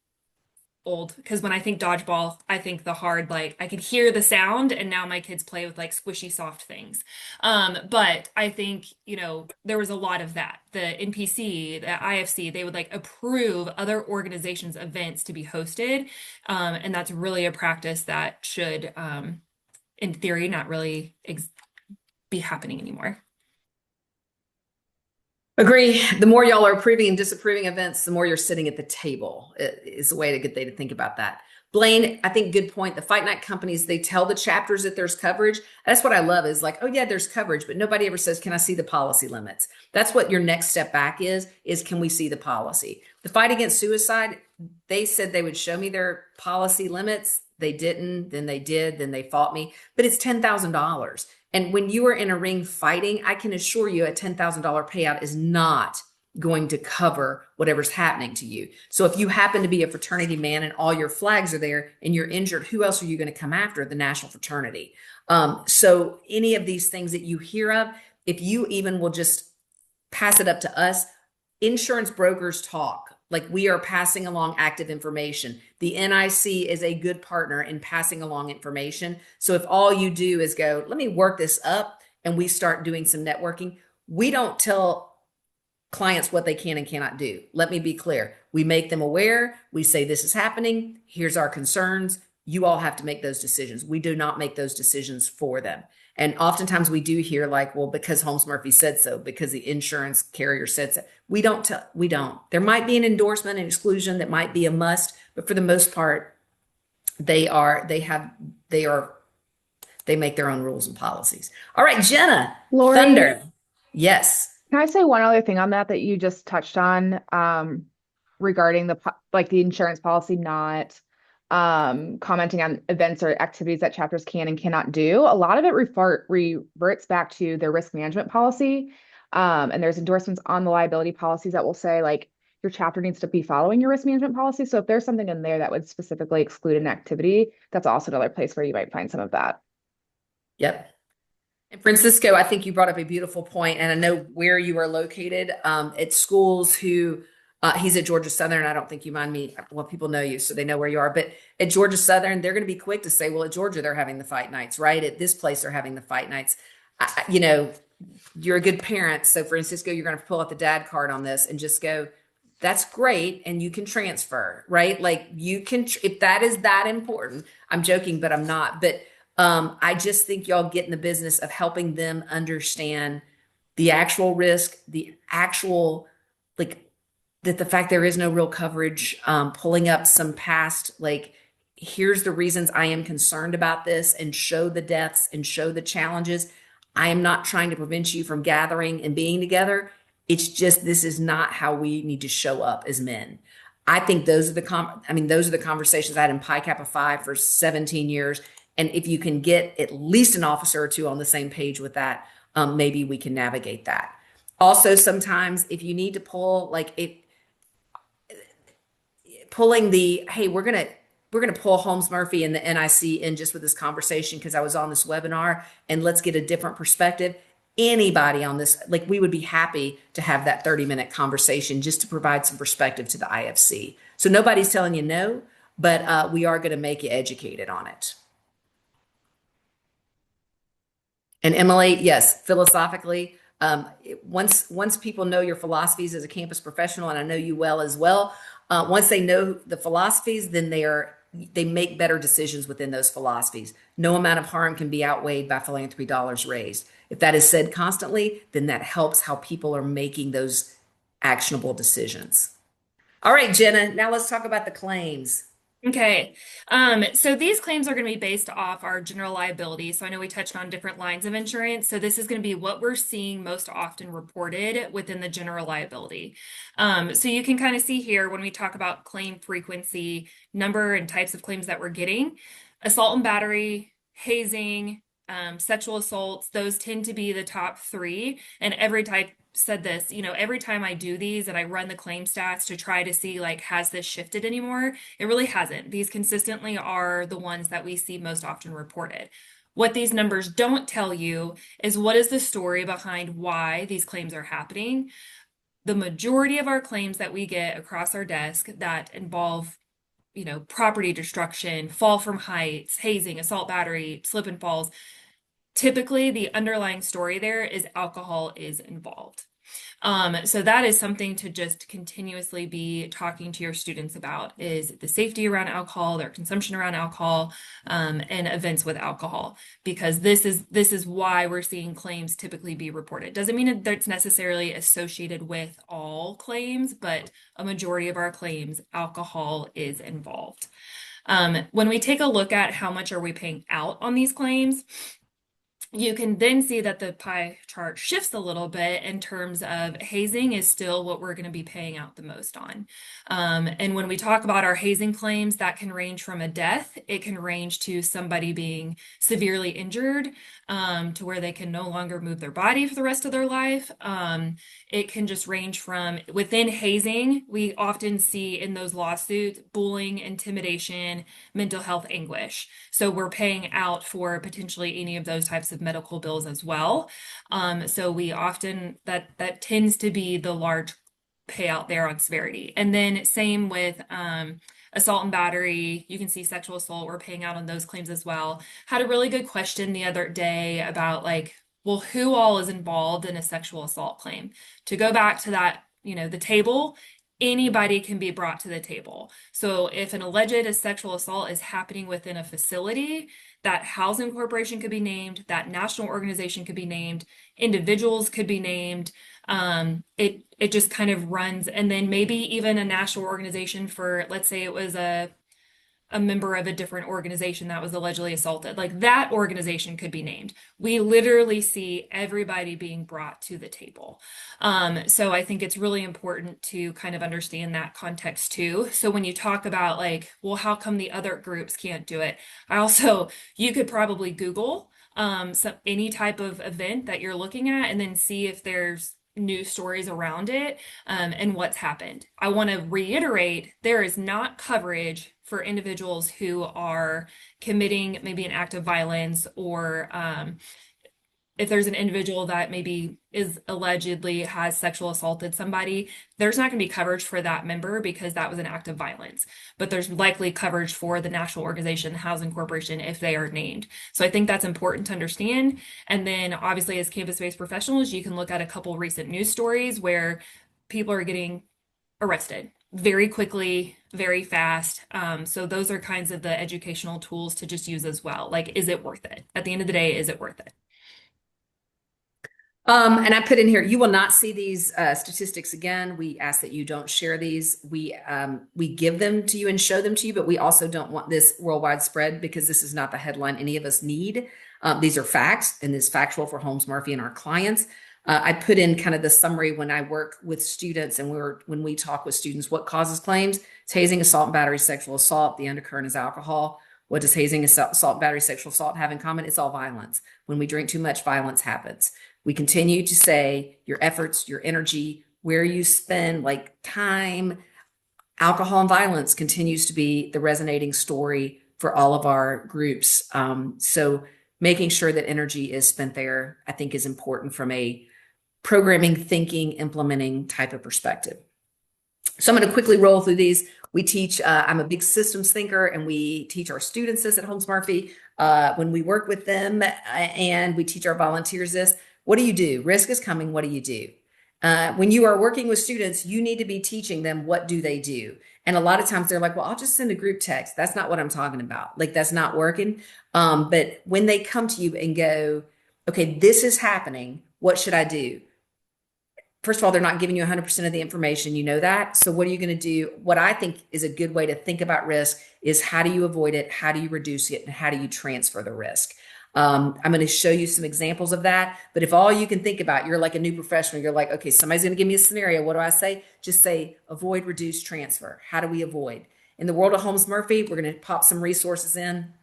old, because when I think dodgeball, I think the hard, like I could hear the sound, and now my kids play with like squishy soft things. But I think, there was a lot of that. The NPC, the IFC, they would like approve other organizations' events to be hosted. And that's really a practice that should, in theory, not really be happening anymore.
Agree. The more y'all are approving and disapproving events, the more you're sitting at the table. It is a good way to think about that. Blaine, I think good point. The fight night companies, they tell the chapters that there's coverage. That's what I love, is like, oh yeah, there's coverage, but nobody ever says, can I see the policy limits? That's what your next step back is can we see the policy? The fight against suicide, they said they would show me their policy limits. They didn't, then they did, then they fought me, but it's $10,000. And when you are in a ring fighting, I can assure you a $10,000 payout is not going to cover whatever's happening to you. So if you happen to be a fraternity man and all your flags are there and you're injured, who else are you going to come after? The national fraternity. So any of these things that you hear of, if you even will just pass it up to us, insurance brokers talk. Like, we are passing along active information. The NIC is a good partner in passing along information. So if all you do is go, let me work this up, and we start doing some networking, we don't tell clients what they can and cannot do. Let me be clear. We make them aware. We say, this is happening. Here's our concerns. You all have to make those decisions. We do not make those decisions for them. And oftentimes we do hear like, well, because Holmes Murphy said so, because the insurance carrier said so. We don't. There might be an endorsement and exclusion that might be a must, but for the most part, they make their own rules and policies. All right, Jenna,
Lori,
Thunder. Yes.
Can I say one other thing on that you just touched on, regarding the insurance policy not commenting on events or activities that chapters can and cannot do? A lot of it reverts back to their risk management policy. And there's endorsements on the liability policies that will say, like, your chapter needs to be following your risk management policy. So if there's something in there that would specifically exclude an activity, that's also another place where you might find some of that.
Yep. And Francisco, I think you brought up a beautiful point, and I know where you are located, at schools who, he's at Georgia Southern. I don't think you mind me. Well, people know you, so they know where you are. But at Georgia Southern, they're going to be quick to say, well, at Georgia, they're having the fight nights, right? At this place, they're having the fight nights. You're a good parent. So Francisco, you're going to pull out the dad card on this and just go, that's great. And you can transfer, right? Like, you can, if that is that important. I'm joking, but I'm not. But I just think y'all get in the business of helping them understand the actual risk, the actual, that the fact there is no real coverage, pulling up some past, here's the reasons I am concerned about this, and show the deaths and show the challenges. I am not trying to prevent you from gathering and being together. It's just, this is not how we need to show up as men. I think those are the conversations I had in Pi Kappa Phi for 17 years. And if you can get at least an officer or two on the same page with that, maybe we can navigate that. Also, sometimes if you need to pull, pulling the, hey, we're going to we're going to pull Holmes Murphy and the NIC in just with this conversation because I was on this webinar, and let's get a different perspective. Anybody on this, like, we would be happy to have that 30-minute conversation just to provide some perspective to the IFC. So nobody's telling you no, but we are going to make you educated on it. And Emily, yes, philosophically, once people know your philosophies as a campus professional, and I know you well as well, once they know the philosophies, then they make better decisions within those philosophies. No amount of harm can be outweighed by philanthropy dollars raised. If that is said constantly, then that helps how people are making those actionable decisions. All right, Jenna, now let's talk about the claims.
Okay. So these claims are going to be based off our general liability. So I know we touched on different lines of insurance. So this is going to be what we're seeing most often reported within the general liability. So you can kind of see here when we talk about claim frequency, number and types of claims that we're getting, assault and battery, hazing, sexual assaults, those tend to be the top three. And every type said this, every time I do these and I run the claim stats to try to see, like, has this shifted anymore? It really hasn't. These consistently are the ones that we see most often reported. What these numbers don't tell you is what is the story behind why these claims are happening. The majority of our claims that we get across our desk that involve property destruction, fall from heights, hazing, assault, battery, slip and falls, typically the underlying story there is alcohol is involved. So that is something to just continuously be talking to your students about, is the safety around alcohol, their consumption around alcohol, and events with alcohol, because this is why we're seeing claims typically be reported. Doesn't mean that it's necessarily associated with all claims, but a majority of our claims, alcohol is involved. When we take a look at how much are we paying out on these claims, you can then see that the pie chart shifts a little bit in terms of hazing is still what we're going to be paying out the most on. And when we talk about our hazing claims, that can range from a death. It can range to somebody being severely injured, to where they can no longer move their body for the rest of their life. It can just range from, within hazing, we often see in those lawsuits, bullying, intimidation, mental health anguish. So we're paying out for potentially any of those types of medical bills as well. So we often, that tends to be the large payout there on severity. And then same with assault and battery. You can see sexual assault, we're paying out on those claims as well. Had a really good question the other day about, like, well, who all is involved in a sexual assault claim? To go back to that, the table, anybody can be brought to the table. So if an alleged sexual assault is happening within a facility, that housing corporation could be named, that national organization could be named, individuals could be named. It just kind of runs, and then maybe even a national organization for, let's say it was a member of a different organization that was allegedly assaulted, like that organization could be named. We literally see everybody being brought to the table. So I think it's really important to kind of understand that context too. So when you talk about, like, well, how come the other groups can't do it? You could probably Google any type of event that you're looking at and then see if there's news stories around it, and what's happened. I want to reiterate, there is not coverage for individuals who are committing maybe an act of violence, or if there's an individual that maybe is allegedly has sexual assaulted somebody, there's not going to be coverage for that member because that was an act of violence. But there's likely coverage for the national organization, the housing corporation, if they are named. So I think that's important to understand. And then obviously as campus-based professionals, you can look at a couple recent news stories where people are getting arrested very quickly, very fast. So those are kinds of the educational tools to just use as well. Like, is it worth it? At the end of the day, is it worth it?
And I put in here, you will not see these statistics again. We ask that you don't share these. We give them to you and show them to you, but we also don't want this worldwide spread because this is not the headline any of us need. These are facts, and it's factual for Holmes Murphy and our clients. I put in kind of the summary when I work with students and when we talk with students, what causes claims? It's hazing, assault and battery, sexual assault. The undercurrent is alcohol. What does hazing, assault, battery, sexual assault have in common? It's all violence. When we drink too much, violence happens. We continue to say your efforts, your energy, where you spend like time, Alcohol and violence continues to be the resonating story for all of our groups. So making sure that energy is spent there, I think, is important from a programming, thinking, implementing type of perspective. So I'm going to quickly roll through these. We teach, I'm a big systems thinker, and we teach our students this at Holmes Murphy when we work with them, and we teach our volunteers this. What do you do? Risk is coming. What do you do? When you are working with students, you need to be teaching them what do they do. And a lot of times they're like, well, I'll just send a group text. That's not what I'm talking about. Like, that's not working. But when they come to you and go, okay, this is happening, what should I do? First of all, they're not giving you 100% of the information. You know that. So what are you going to do? What I think is a good way to think about risk is, how do you avoid it? How do you reduce it? And how do you transfer the risk? I'm going to show you some examples of that. But if all you can think about, you're like a new professional, you're like, okay, somebody's going to give me a scenario. What do I say? Just say avoid, reduce, transfer. How do we avoid? In the world of Holmes Murphy, we're going to pop some resources in.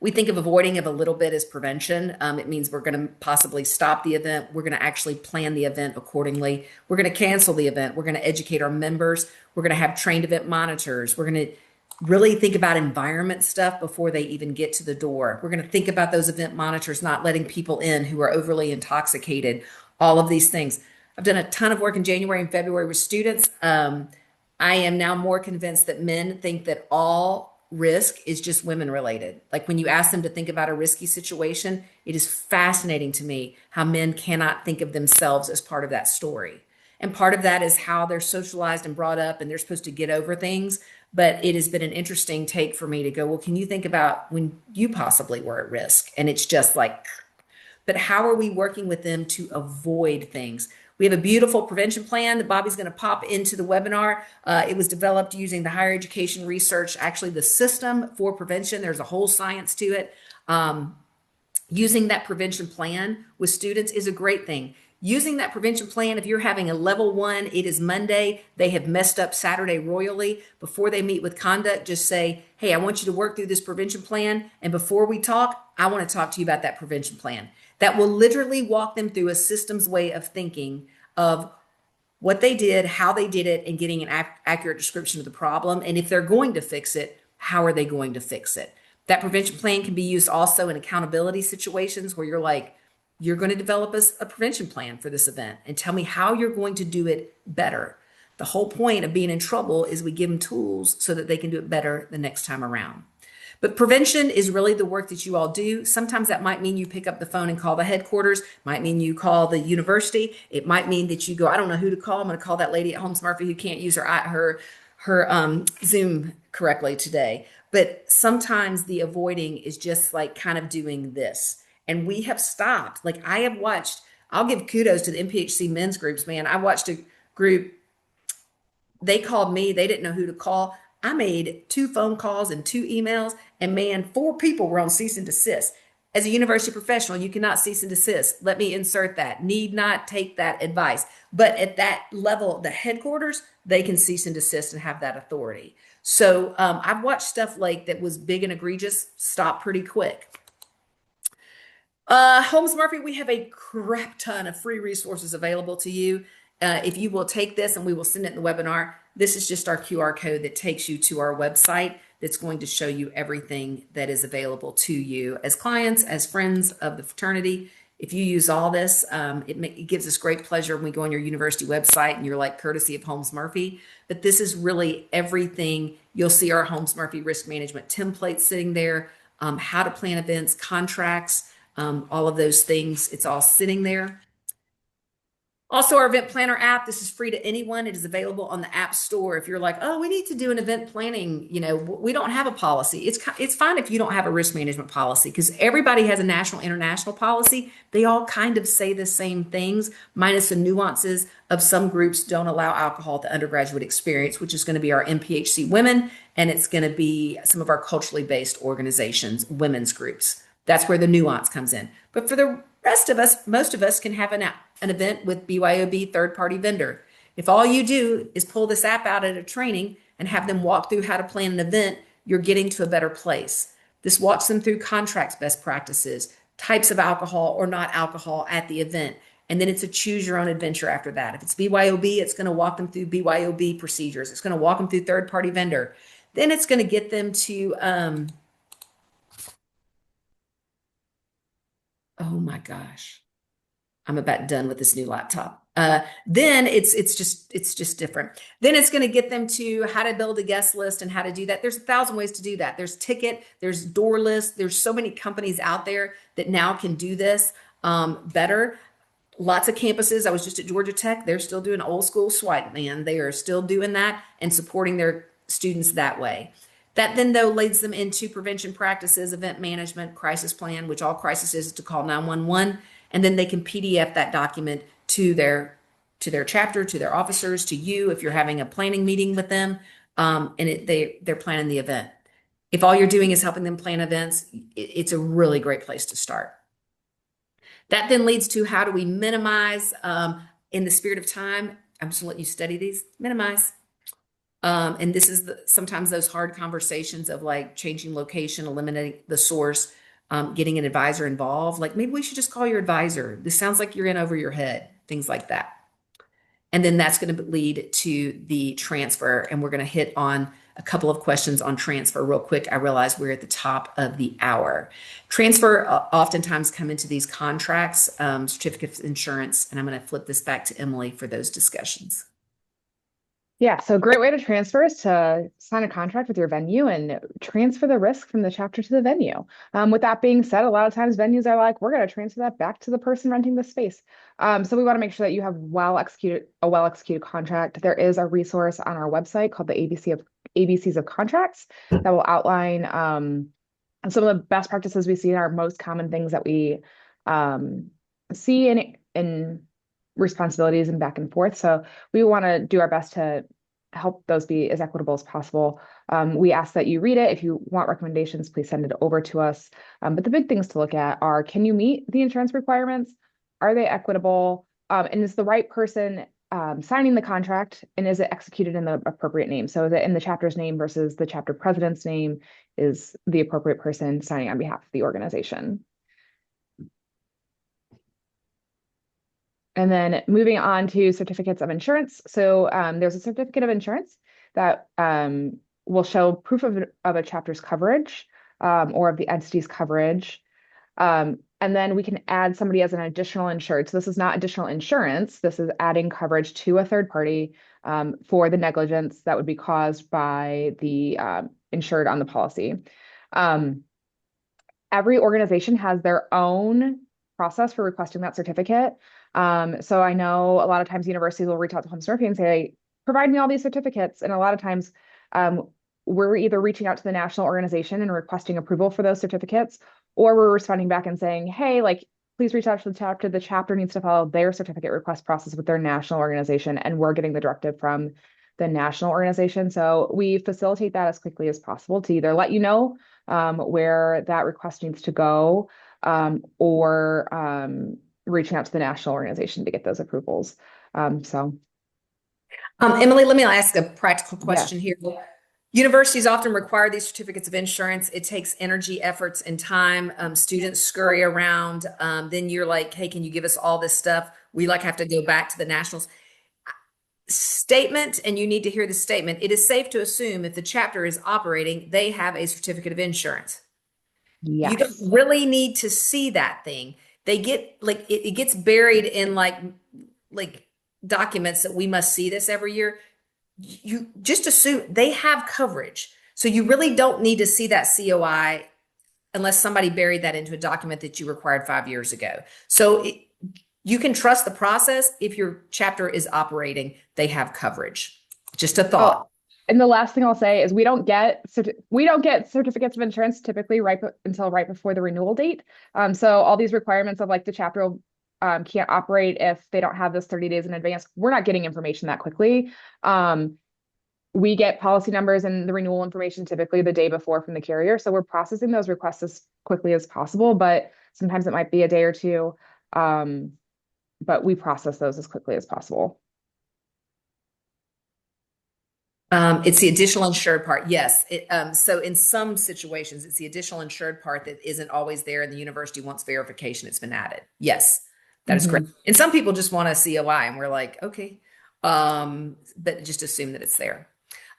We think of avoiding of a little bit as prevention. It means we're going to possibly stop the event. We're going to actually plan the event accordingly. We're going to cancel the event. We're going to educate our members. We're going to have trained event monitors. We're going to really think about environment stuff before they even get to the door. We're going to think about those event monitors not letting people in who are overly intoxicated, all of these things. I've done a ton of work in January and February with students. I am now more convinced that men think that all risk is just women related. Like, when you ask them to think about a risky situation, it is fascinating to me how men cannot think of themselves as part of that story. And part of that is how they're socialized and brought up, and they're supposed to get over things. But it has been an interesting take for me to go, well, can you think about when you possibly were at risk? And it's just like, but how are we working with them to avoid things? We have a beautiful prevention plan that Bobby's going to pop into the webinar. It was developed using the higher education research, actually the system for prevention. There's a whole science to it. Using that prevention plan with students is a great thing. Using that prevention plan, if you're having a level 1, it is Monday, they have messed up Saturday royally. Before they meet with conduct, just say, hey, I want you to work through this prevention plan. And before we talk, I want to talk to you about that prevention plan. That will literally walk them through a systems way of thinking of what they did, how they did it, and getting an accurate description of the problem. And if they're going to fix it, how are they going to fix it? That prevention plan can be used also in accountability situations where you're like, you're going to develop a prevention plan for this event and tell me how you're going to do it better. The whole point of being in trouble is we give them tools so that they can do it better the next time around. But prevention is really the work that you all do. Sometimes that might mean you pick up the phone and call the headquarters, might mean you call the university. It might mean that you go, I don't know who to call. I'm going to call that lady at Holmes Murphy who can't use her Zoom correctly today. But sometimes the avoiding is just like kind of doing this. And we have stopped. Like, I have watched, I'll give kudos to the MPHC men's groups, man. I watched a group, they called me, they didn't know who to call. I made 2 phone calls and 2 emails, and man, 4 people were on cease and desist. As a university professional, you cannot cease and desist. Let me insert that. Need not take that advice. But at that level, the headquarters, they can cease and desist and have that authority. So I've watched stuff like that was big and egregious stop pretty quick. Holmes Murphy, we have a crap ton of free resources available to you. If you will take this, and we will send it in the webinar, this is just our QR code that takes you to our website that's going to show you everything that is available to you as clients, as friends of the fraternity. If you use all this, it gives us great pleasure when we go on your university website and you're like, courtesy of Holmes Murphy. But this is really everything. You'll see our Holmes Murphy risk management template sitting there, how to plan events, contracts, all of those things. It's all sitting there. Also, our event planner app, this is free to anyone. It is available on the App Store. If you're like, oh, we need to do an event planning, we don't have a policy. It's fine if you don't have a risk management policy, because everybody has a national, international policy. They all kind of say the same things, minus the nuances of some groups don't allow alcohol at the undergraduate experience, which is going to be our MPHC women, and it's going to be some of our culturally based organizations, women's groups. That's where the nuance comes in. But for the rest of us, most of us can have an event with BYOB third-party vendor. If all you do is pull this app out at a training and have them walk through how to plan an event, you're getting to a better place. This walks them through contracts, best practices, types of alcohol or not alcohol at the event, And then it's a choose your own adventure after that. If it's BYOB, it's going to walk them through BYOB procedures. It's going to walk them through third party vendor. Then it's going to get them to, oh my gosh, I'm about done with this new laptop. Then it's just different. Then it's going to get them to how to build a guest list and how to do that. There's 1,000 ways to do that. There's Ticket, there's Door List. There's so many companies out there that now can do this better. Lots of campuses. I was just at Georgia Tech. They're still doing old school swipe, man. They are still doing that and supporting their students that way. That then, though, leads them into prevention practices, event management, crisis plan, which all crisis is to call 911. And then they can PDF that document to their chapter, to their officers, to you if you're having a planning meeting with them, and they're planning the event. If all you're doing is helping them plan events, it's a really great place to start. That then leads to how do we minimize, in the spirit of time, I'm just gonna let you study these, minimize. And this is sometimes those hard conversations of like changing location, eliminating the source, getting an advisor involved. Like maybe we should just call your advisor. This sounds like you're in over your head, things like that. And then that's going to lead to the transfer. And we're going to hit on a couple of questions on transfer real quick. I realize we're at the top of the hour. Transfer oftentimes come into these contracts, certificates of insurance. And I'm going to flip this back to Emily for those discussions.
Yeah, so a great way to transfer is to sign a contract with your venue and transfer the risk from the chapter to the venue. With that being said, a lot of times venues are like, we're going to transfer that back to the person renting the space. So we want to make sure that you have a well-executed contract. There is a resource on our website called the ABCs of Contracts that will outline some of the best practices we see in our most common things that we see in responsibilities and back and forth. So we want to do our best to help those be as equitable as possible. We ask that you read it. If you want recommendations, please send it over to us. But the big things to look at are, can you meet the insurance requirements? Are they equitable? And is the right person signing the contract? And is it executed in the appropriate name? So is it in the chapter's name versus the chapter president's name? Is the appropriate person signing on behalf of the organization? And then moving on to certificates of insurance. So there's a certificate of insurance that will show proof of a chapter's coverage or of the entity's coverage. And then we can add somebody as an additional insured. So this is not additional insurance. This is adding coverage to a third party for the negligence that would be caused by the insured on the policy. Every organization has their own process for requesting that certificate. So I know a lot of times universities will reach out to Holmes Murphy and say, provide me all these certificates. And a lot of times we're either reaching out to the national organization and requesting approval for those certificates, or we're responding back and saying, hey, like, please reach out to the chapter. The chapter needs to follow their certificate request process with their national organization. And we're getting the directive from the national organization. So we facilitate that as quickly as possible to either let you know where that request needs to go or reaching out to the national organization to get those approvals. Emily,
let me ask a practical question here. Universities often require these certificates of insurance. It takes energy, efforts, and time. Students scurry around. Then you're like, hey, can you give us all this stuff? We have to go back to the nationals. Statement, and you need to hear the statement. It is safe to assume if the chapter is operating, they have a certificate of insurance. Yes. You don't really need to see that thing. They get it gets buried in like documents that we must see this every year. You just assume they have coverage. So you really don't need to see that COI unless somebody buried that into a document that you required 5 years ago. So you can trust the process. If your chapter is operating, they have coverage. Just a thought.
Oh, and the last thing I'll say is we don't get certificates of insurance typically until right before the renewal date. So all these requirements of like the chapter can't operate if they don't have this 30 days in advance. We're not getting information that quickly. We get policy numbers and the renewal information typically the day before from the carrier. So we're processing those requests as quickly as possible, but sometimes it might be a day or two. But we process those as quickly as possible.
It's the additional insured part. Yes. So in some situations, it's the additional insured part that isn't always there and the university wants verification it's been added. Yes. That is great. And some people just want a COI and we're like, okay. But just assume that it's there.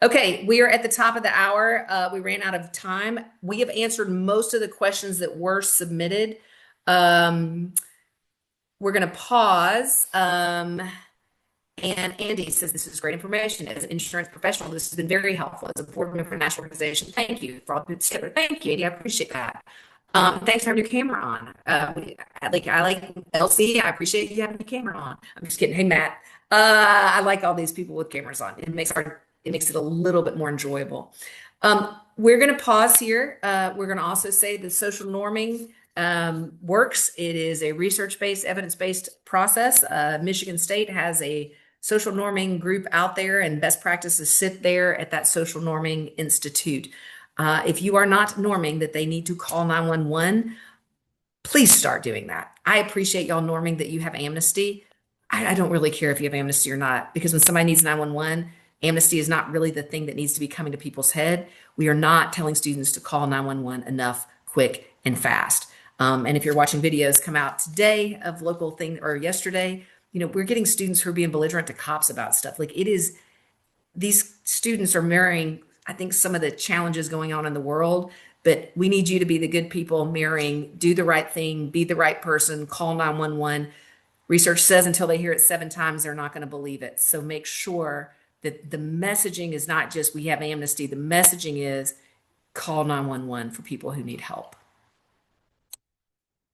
Okay, we are at the top of the hour. We ran out of time. We have answered most of the questions that were submitted. We're going to pause. And Andy says, this is great information. As an insurance professional, this has been very helpful. As a board member of a national organization, thank you for all the good together. Thank you, Andy. I appreciate that. Thanks for having your camera on. I like Elsie. I appreciate you having the camera on. I'm just kidding. Hey, Matt. I like all these people with cameras on. It makes it a little bit more enjoyable. We're going to pause here. We're going to also say the social norming works. It is a research-based, evidence-based process. Michigan State has a social norming group out there, and best practices sit there at that social norming institute. If you are not norming that they need to call 911, please start doing that. I appreciate y'all norming that you have amnesty. I don't really care if you have amnesty or not, because when somebody needs 911, amnesty is not really the thing that needs to be coming to people's head. We are not telling students to call 911 enough, quick, and fast. And if you're watching videos come out today of local thing or yesterday, we're getting students who are being belligerent to cops about stuff. Like these students are mirroring, I think, some of the challenges going on in the world, but we need you to be the good people mirroring, do the right thing, be the right person, call 911. Research says until they hear it 7 times, they're not going to believe it. So make sure that the messaging is not just we have amnesty. The messaging is call 911 for people who need help.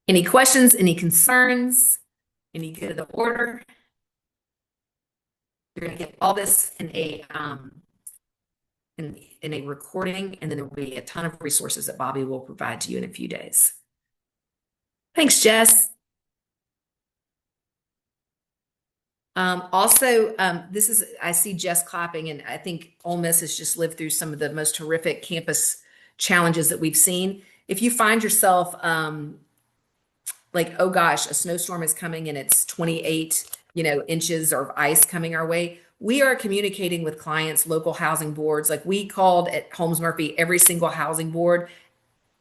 Any questions, any concerns, any good of the order? You're going to get all this in a recording, and then there will be a ton of resources that Bobby will provide to you in a few days. Thanks, Jess. I see Jess clapping, and I think Ole Miss has just lived through some of the most horrific campus challenges that we've seen. If you find yourself like, oh gosh, a snowstorm is coming and it's 28, inches of ice coming our way, we are communicating with clients, local housing boards. Like, we called at Holmes Murphy every single housing board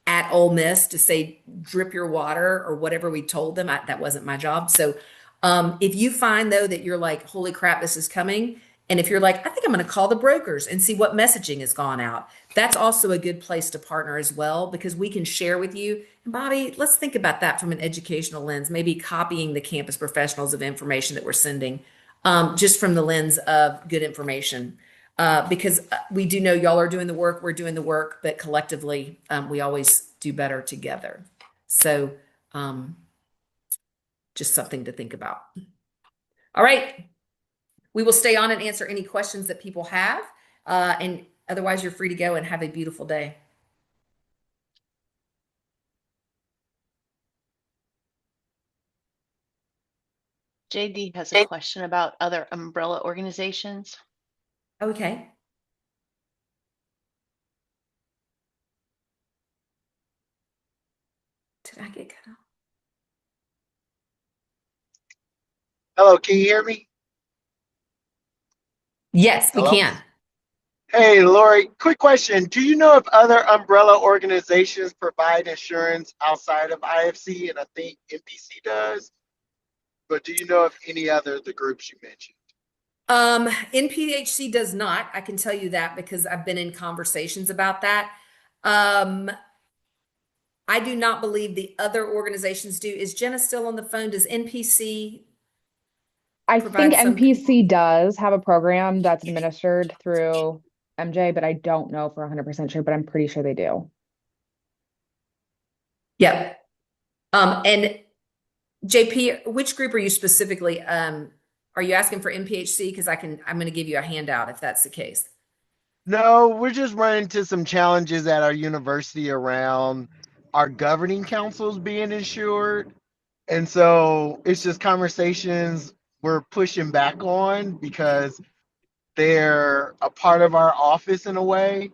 at Ole Miss to say, drip your water, or whatever we told them. That wasn't my job. So if you find, though, that you're like, holy crap, this is coming, and if you're like, I think I'm going to call the brokers and see what messaging has gone out, that's also a good place to partner as well, because we can share with you. And Bobby, let's think about that from an educational lens, maybe copying the campus professionals of information that we're sending, just from the lens of good information, because we do know y'all are doing the work, we're doing the work, but collectively, we always do better together. So, just something to think about. All right. We will stay on and answer any questions that people have. And otherwise, you're free to go and have a beautiful day.
JD has a question about other umbrella organizations.
Okay. Did I get cut off?
Hello, can you hear me?
Yes, we can.
Hey, Lori, quick question. Do you know if other umbrella organizations provide insurance outside of IFC? And I think MPC does. But do you know if any other of the groups you mentioned?
NPHC does not. I can tell you that because I've been in conversations about that. I do not believe the other organizations do. Is Jenna still on the phone? Does NPC?
I think MPC does have a program that's administered through MJ, but I don't know for 100% sure, but I'm pretty sure they do.
Yep. And JP, which group are you specifically? Are you asking for MPHC? Because I'm going to give you a handout if that's the case.
No, we're just running into some challenges at our university around our governing councils being insured. And so it's just conversations we're pushing back on because they're a part of our office in a way,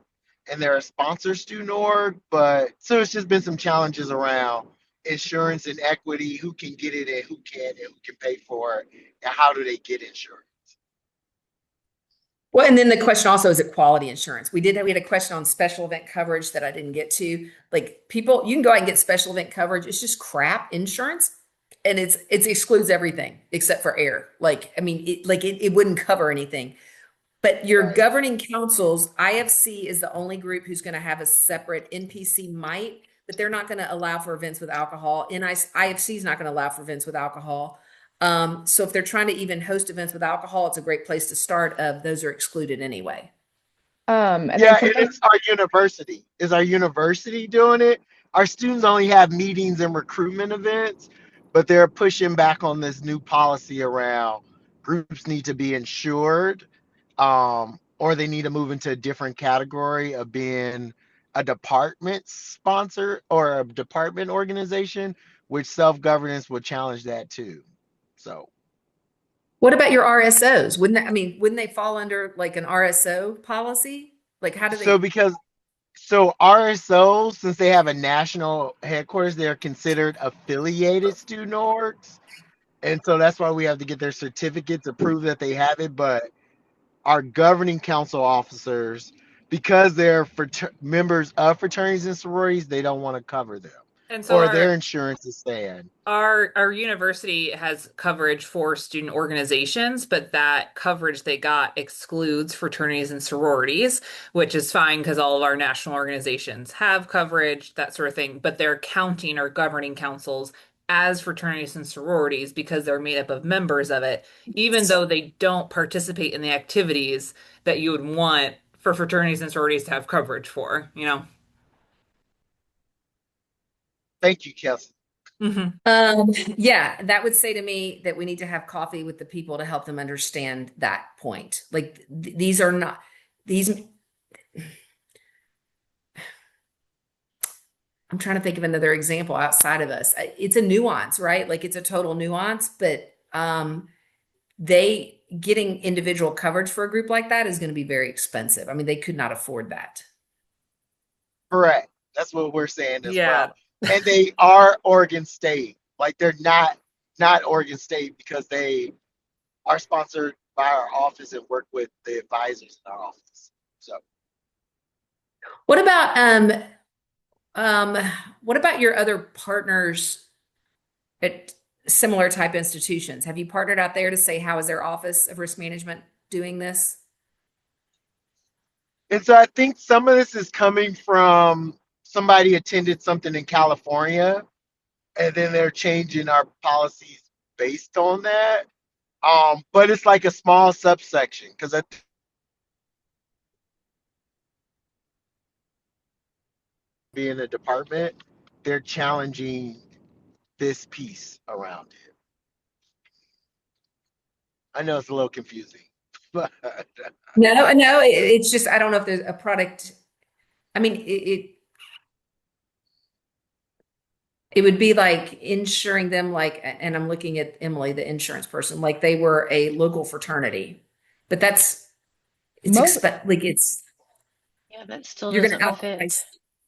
and they're a sponsor student org. But so it's just been some challenges around insurance and equity, who can get it and who can't, and who can pay for it, and how do they get insurance.
Well, and then the question also is quality insurance. We had a question on special event coverage that I didn't get to. Like, people, you can go out and get special event coverage. It's just crap insurance. and it excludes everything except for air. Like, I mean, it wouldn't cover anything. But your
Right.
governing councils, IFC is the only group who's going to have a separate. NPC might, but they're not going to allow for events with alcohol. IFC is not going to allow for events with alcohol. So if they're trying to even host events with alcohol, it's a great place to start. Those are excluded anyway.
And then
Yeah,
some
and it's our university. Is our university doing it? Our students only have meetings and recruitment events, but they're pushing back on this new policy around groups need to be insured, or they need to move into a different category of being a department sponsor or a department organization, which self-governance would challenge that too. So
What about your RSOs? Wouldn't they fall under like an RSO policy? Like, how do
so
they?
because So RSOs, since they have a national headquarters, they're considered affiliated student orgs. And so that's why we have to get their certificate to prove that they have it. But our governing council officers, because they're members of fraternities and sororities, they don't want to cover them.
And so
Or their insurance is staying.
our university has coverage for student organizations, but that coverage they got excludes fraternities and sororities, which is fine because all of our national organizations have coverage, that sort of thing. But they're counting our governing councils as fraternities and sororities because they're made up of members of it, even though they don't participate in the activities that you would want for fraternities and sororities to have coverage for, you know?
Thank you, Kelsey.
Yeah, that would say to me that we need to have coffee with the people to help them understand that point. Like these are not these. I'm trying to think of another example outside of us. It's a nuance, right? Like it's a total nuance, but they getting individual coverage for a group like that is going to be very expensive. I mean, they could not afford that.
Correct. That's what we're saying as
Yeah.
well. And they are Oregon State. Like they're not Oregon State because they are sponsored by our office and work with the advisors in our office. So
What about what about your other partners at similar type institutions? Have you partnered out there to say how is their Office of Risk Management doing this?
and so I think some of this is coming from somebody attended something in California and then they're changing our policies based on that. But it's like a small subsection because I being a department, they're challenging this piece around it. I know it's a little confusing, but
No, it's just I don't know if there's a product. I mean, it would be like insuring them like, and I'm looking at Emily, the insurance person, like they were a local fraternity, but
Most
like it's
Yeah, that still
you're going
doesn't
to
fit.
outprice.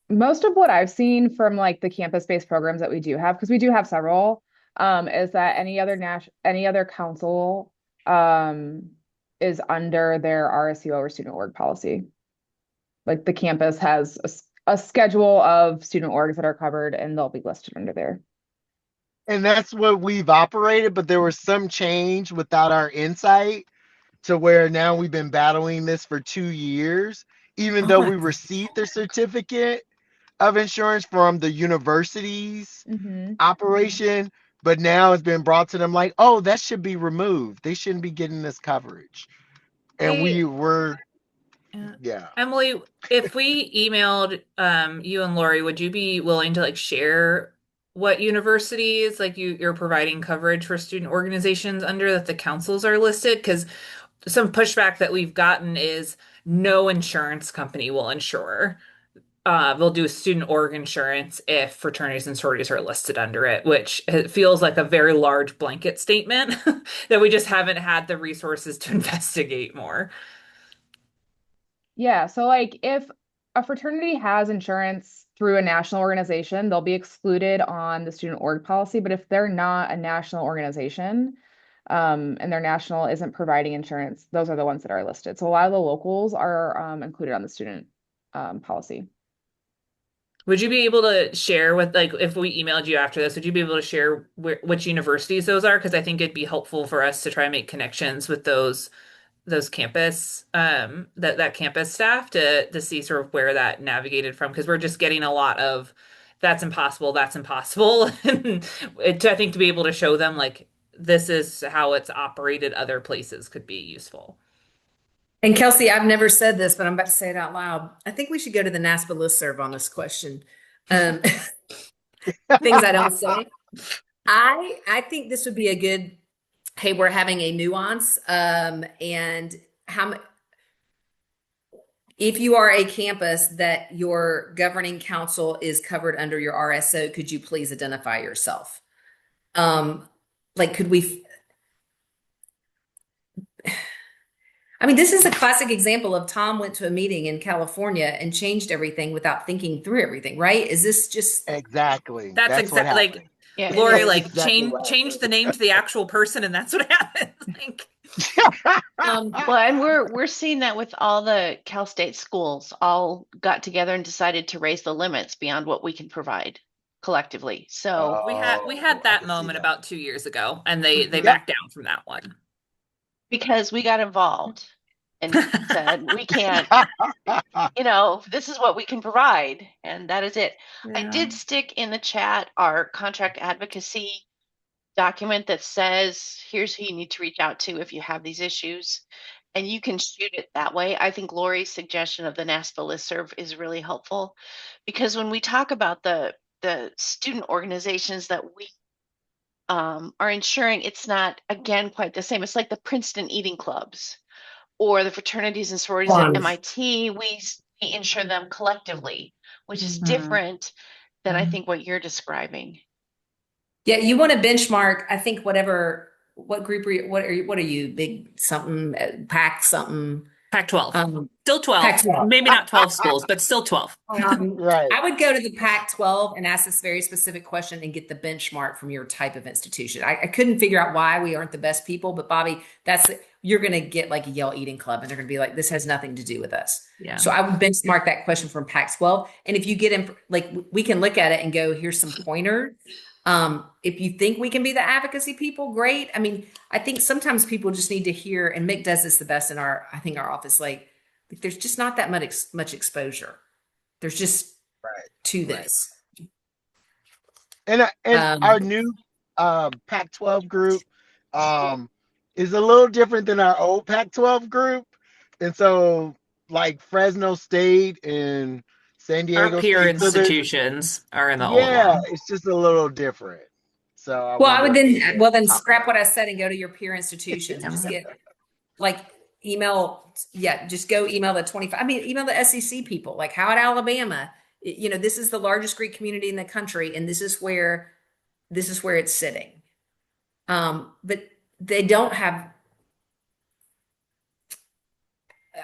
most of what I've seen from like the campus-based programs that we do have, because we do have several, is that any other council is under their RSUO or student org policy. Like the campus has a schedule of student orgs that are covered and they'll be listed under there.
and that's what we've operated, but there was some change without our insight to where now we've been battling this for 2 years, even
Oh
though
my
we received the certificate of insurance from the university's operation, but now it's been brought to them like, oh, that should be removed. They shouldn't be getting this coverage. And
Hey,
we were,
Yeah.
yeah.
Emily, if we emailed you and Lori, would you be willing to like share what universities like you're providing coverage for student organizations under that the councils are listed? Because some pushback that we've gotten is no insurance company will insure. They'll do student org insurance if fraternities and sororities are listed under it, which it feels like a very large blanket statement that we just haven't had the resources to investigate more.
Yeah, so like if a fraternity has insurance through a national organization, they'll be excluded on the student org policy. But if they're not a national organization, and their national isn't providing insurance, those are the ones that are listed. So a lot of the locals are included on the student policy.
Would you be able to share with, like, if we emailed you after this, would you be able to share which universities those are? Because I think it'd be helpful for us to try and make connections with those campus that campus staff to see sort of where that navigated from, because we're just getting a lot of that's impossible, that's impossible. And I think to be able to show them like this is how it's operated other places could be useful.
And Kelsey, I've never said this, but I'm about to say it out loud. I think we should go to the NASPA listserv on this question. Um, things I don't say. I think this would be a good, hey, we're having a nuance. And if you are a campus that your governing council is covered under your RSO, could you please identify yourself? Like, could we? I mean, this is a classic example of Tom went to a meeting in California and changed everything without thinking through everything, right? Is this just
Exactly.
That's
That's what
exactly like
happened.
Yeah.
Lori,
That's
like
exactly what
change the name to the actual person, and that's what happens. Like,
Well, and we're seeing that with all the Cal State schools all got together and decided to raise the limits beyond what we can provide collectively. So
we
Oh,
had
I
that
can see
moment
that.
about 2 years ago, and they
Yep.
backed down from that one.
because we got involved and said we can't, this is what we can provide, and that is it. I did stick in the chat our contract advocacy document that says here's who you need to reach out to if you have these issues, and you can shoot it that way. I think Lori's suggestion of the NASPA listserv is really helpful, because when we talk about the student organizations that we are ensuring, it's not again quite the same. It's like the Princeton eating clubs or the fraternities and sororities at
Fun.
MIT. We insure them collectively, which is
Mhm.
different than I
Mhm.
think what you're describing.
Yeah, you want to benchmark, I think what group are you, what are you, big something, pack something?
Pac-12. Still 12.
Pac-12.
Maybe not 12 schools, but still 12.
Right.
I would go to the Pac-12 and ask this very specific question and get the benchmark from your type of institution. I couldn't figure out why we aren't the best people, but Bobby, you're going to get like a Yale Eating Club, and they're going to be like, this has nothing to do with us.
Yeah.
So I would benchmark that question from Pac-12. And if you get in, like, we can look at it and go, here's some pointers. If you think we can be the advocacy people, great. I mean, I think sometimes people just need to hear, and Mick does this the best in our office, like there's just not that much exposure. There's just to this.
And our new Pac-12 group is a little different than our old Pac-12 group. And so like Fresno State and San Diego
Our peer
State, so
institutions are in the old
yeah,
one.
it's just a little different. So
I would
wonder
then scrap what I said and go to your peer institutions and just get like email. Yeah, just go email the 25. I mean, email the SEC people. Like, how at Alabama, this is the largest Greek community in the country, and this is where it's sitting. But they don't have.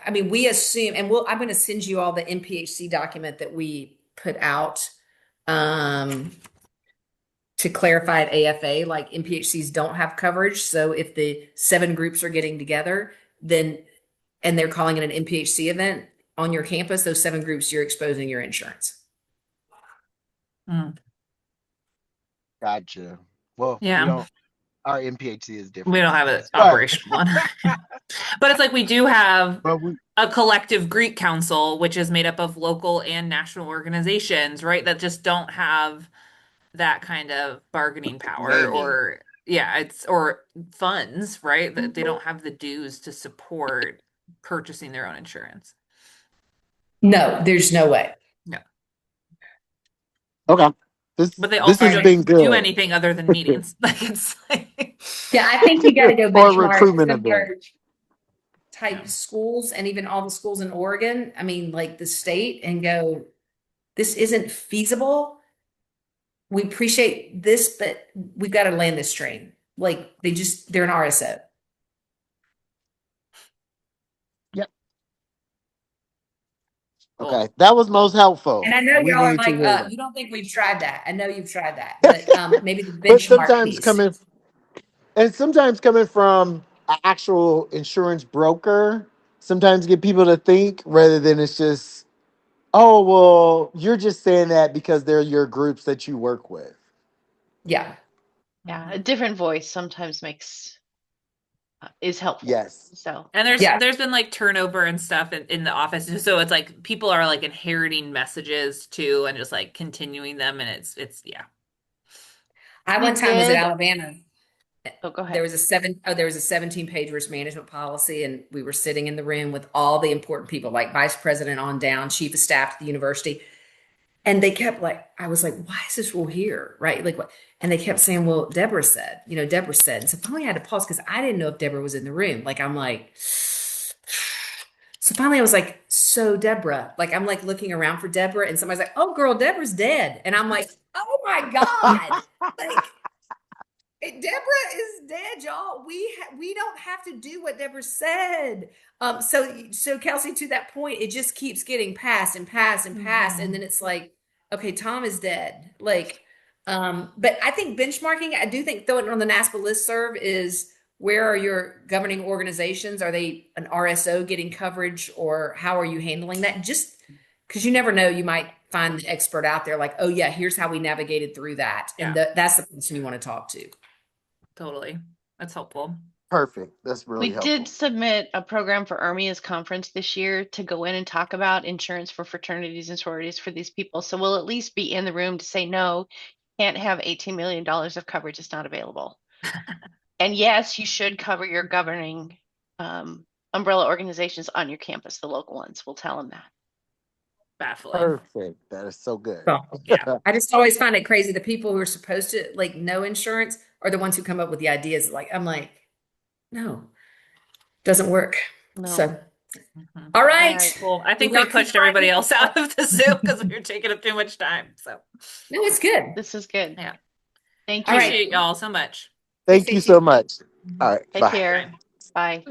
I mean, we assume, and I'm going to send you all the NPHC document that we put out to clarify at AFA, like NPHCs don't have coverage. So if the 7 groups are getting together, and they're calling it an NPHC event on your campus, those 7 groups, you're exposing your insurance.
Gotcha. Well,
Yeah.
our NPHC is different.
We don't have an operational one. But it's like we do have a collective Greek council, which is made up of local and national organizations, right? That just don't have that kind of bargaining power or funds, right? That they don't have the dues to support purchasing their own insurance.
No, there's no way.
No.
Okay.
But they also don't do anything other than meetings. Like it's like
yeah, I think you got to go benchmark
recruitment
type schools, and even all the schools in Oregon. I mean, like the state, and go, this isn't feasible. We appreciate this, but we've got to land this train. Like they're an RSO.
Okay, that was most helpful.
And I know y'all are like, you don't think we've tried that. I know you've tried that, but maybe the benchmark piece.
Sometimes coming from an actual insurance broker, sometimes get people to think rather than it's just, Oh, well, you're just saying that because they're your groups that you work with.
Yeah.
Yeah, a different voice sometimes is helpful.
Yes.
So
And
Yeah.
there's been like turnover and stuff in the office. So it's like people are like inheriting messages too and just like continuing them, and it's yeah.
I
We
one time was at
did-
Alabama.
oh, go ahead.
There was a 17-page risk management policy, and we were sitting in the room with all the important people, like vice president on down, chief of staff at the university. And they kept I was like, why is this rule here? Right. Like what? And they kept saying, well, Deborah said. And so finally I had to pause because I didn't know if Deborah was in the room. I'm like, so finally I was like, so Deborah, I'm looking around for Deborah, and somebody's like, oh girl, Deborah's dead. And I'm like, oh my God. Deborah is dead, y'all. We don't have to do what Deborah said. So Kelsey, to that point, it just keeps getting passed and passed and passed, and then it's like, okay, Tom is dead. But I think benchmarking, I do think throwing it on the NASPA listserv is, where are your governing organizations? Are they an RSO getting coverage, or how are you handling that? Just because you never know, you might find the expert out there like, oh yeah, here's how we navigated through that, and that's the person you want to talk to.
Totally. That's helpful.
Perfect. That's really
We
helpful.
did submit a program for Ermia's conference this year to go in and talk about insurance for fraternities and sororities for these people. So we'll at least be in the room to say, no, you can't have $18 million of coverage. It's not available. And yes, you should cover your governing umbrella organizations on your campus, the local ones. We'll tell them that.
Baffling.
Perfect. That is so good.
Yeah.
I just always find it crazy. The people who are supposed to know insurance are the ones who come up with the ideas. I'm like, no, doesn't work.
No.
So,
Mhm.
all right.
All right.
Well, I think
Well,
we pushed everybody else out of the Zoom because we were taking up too much time. So
No, it's good.
This is good.
Yeah.
Thank you.
All right.
appreciate y'all so much.
Thank you so much. All right.
Take
Bye.
care. Bye.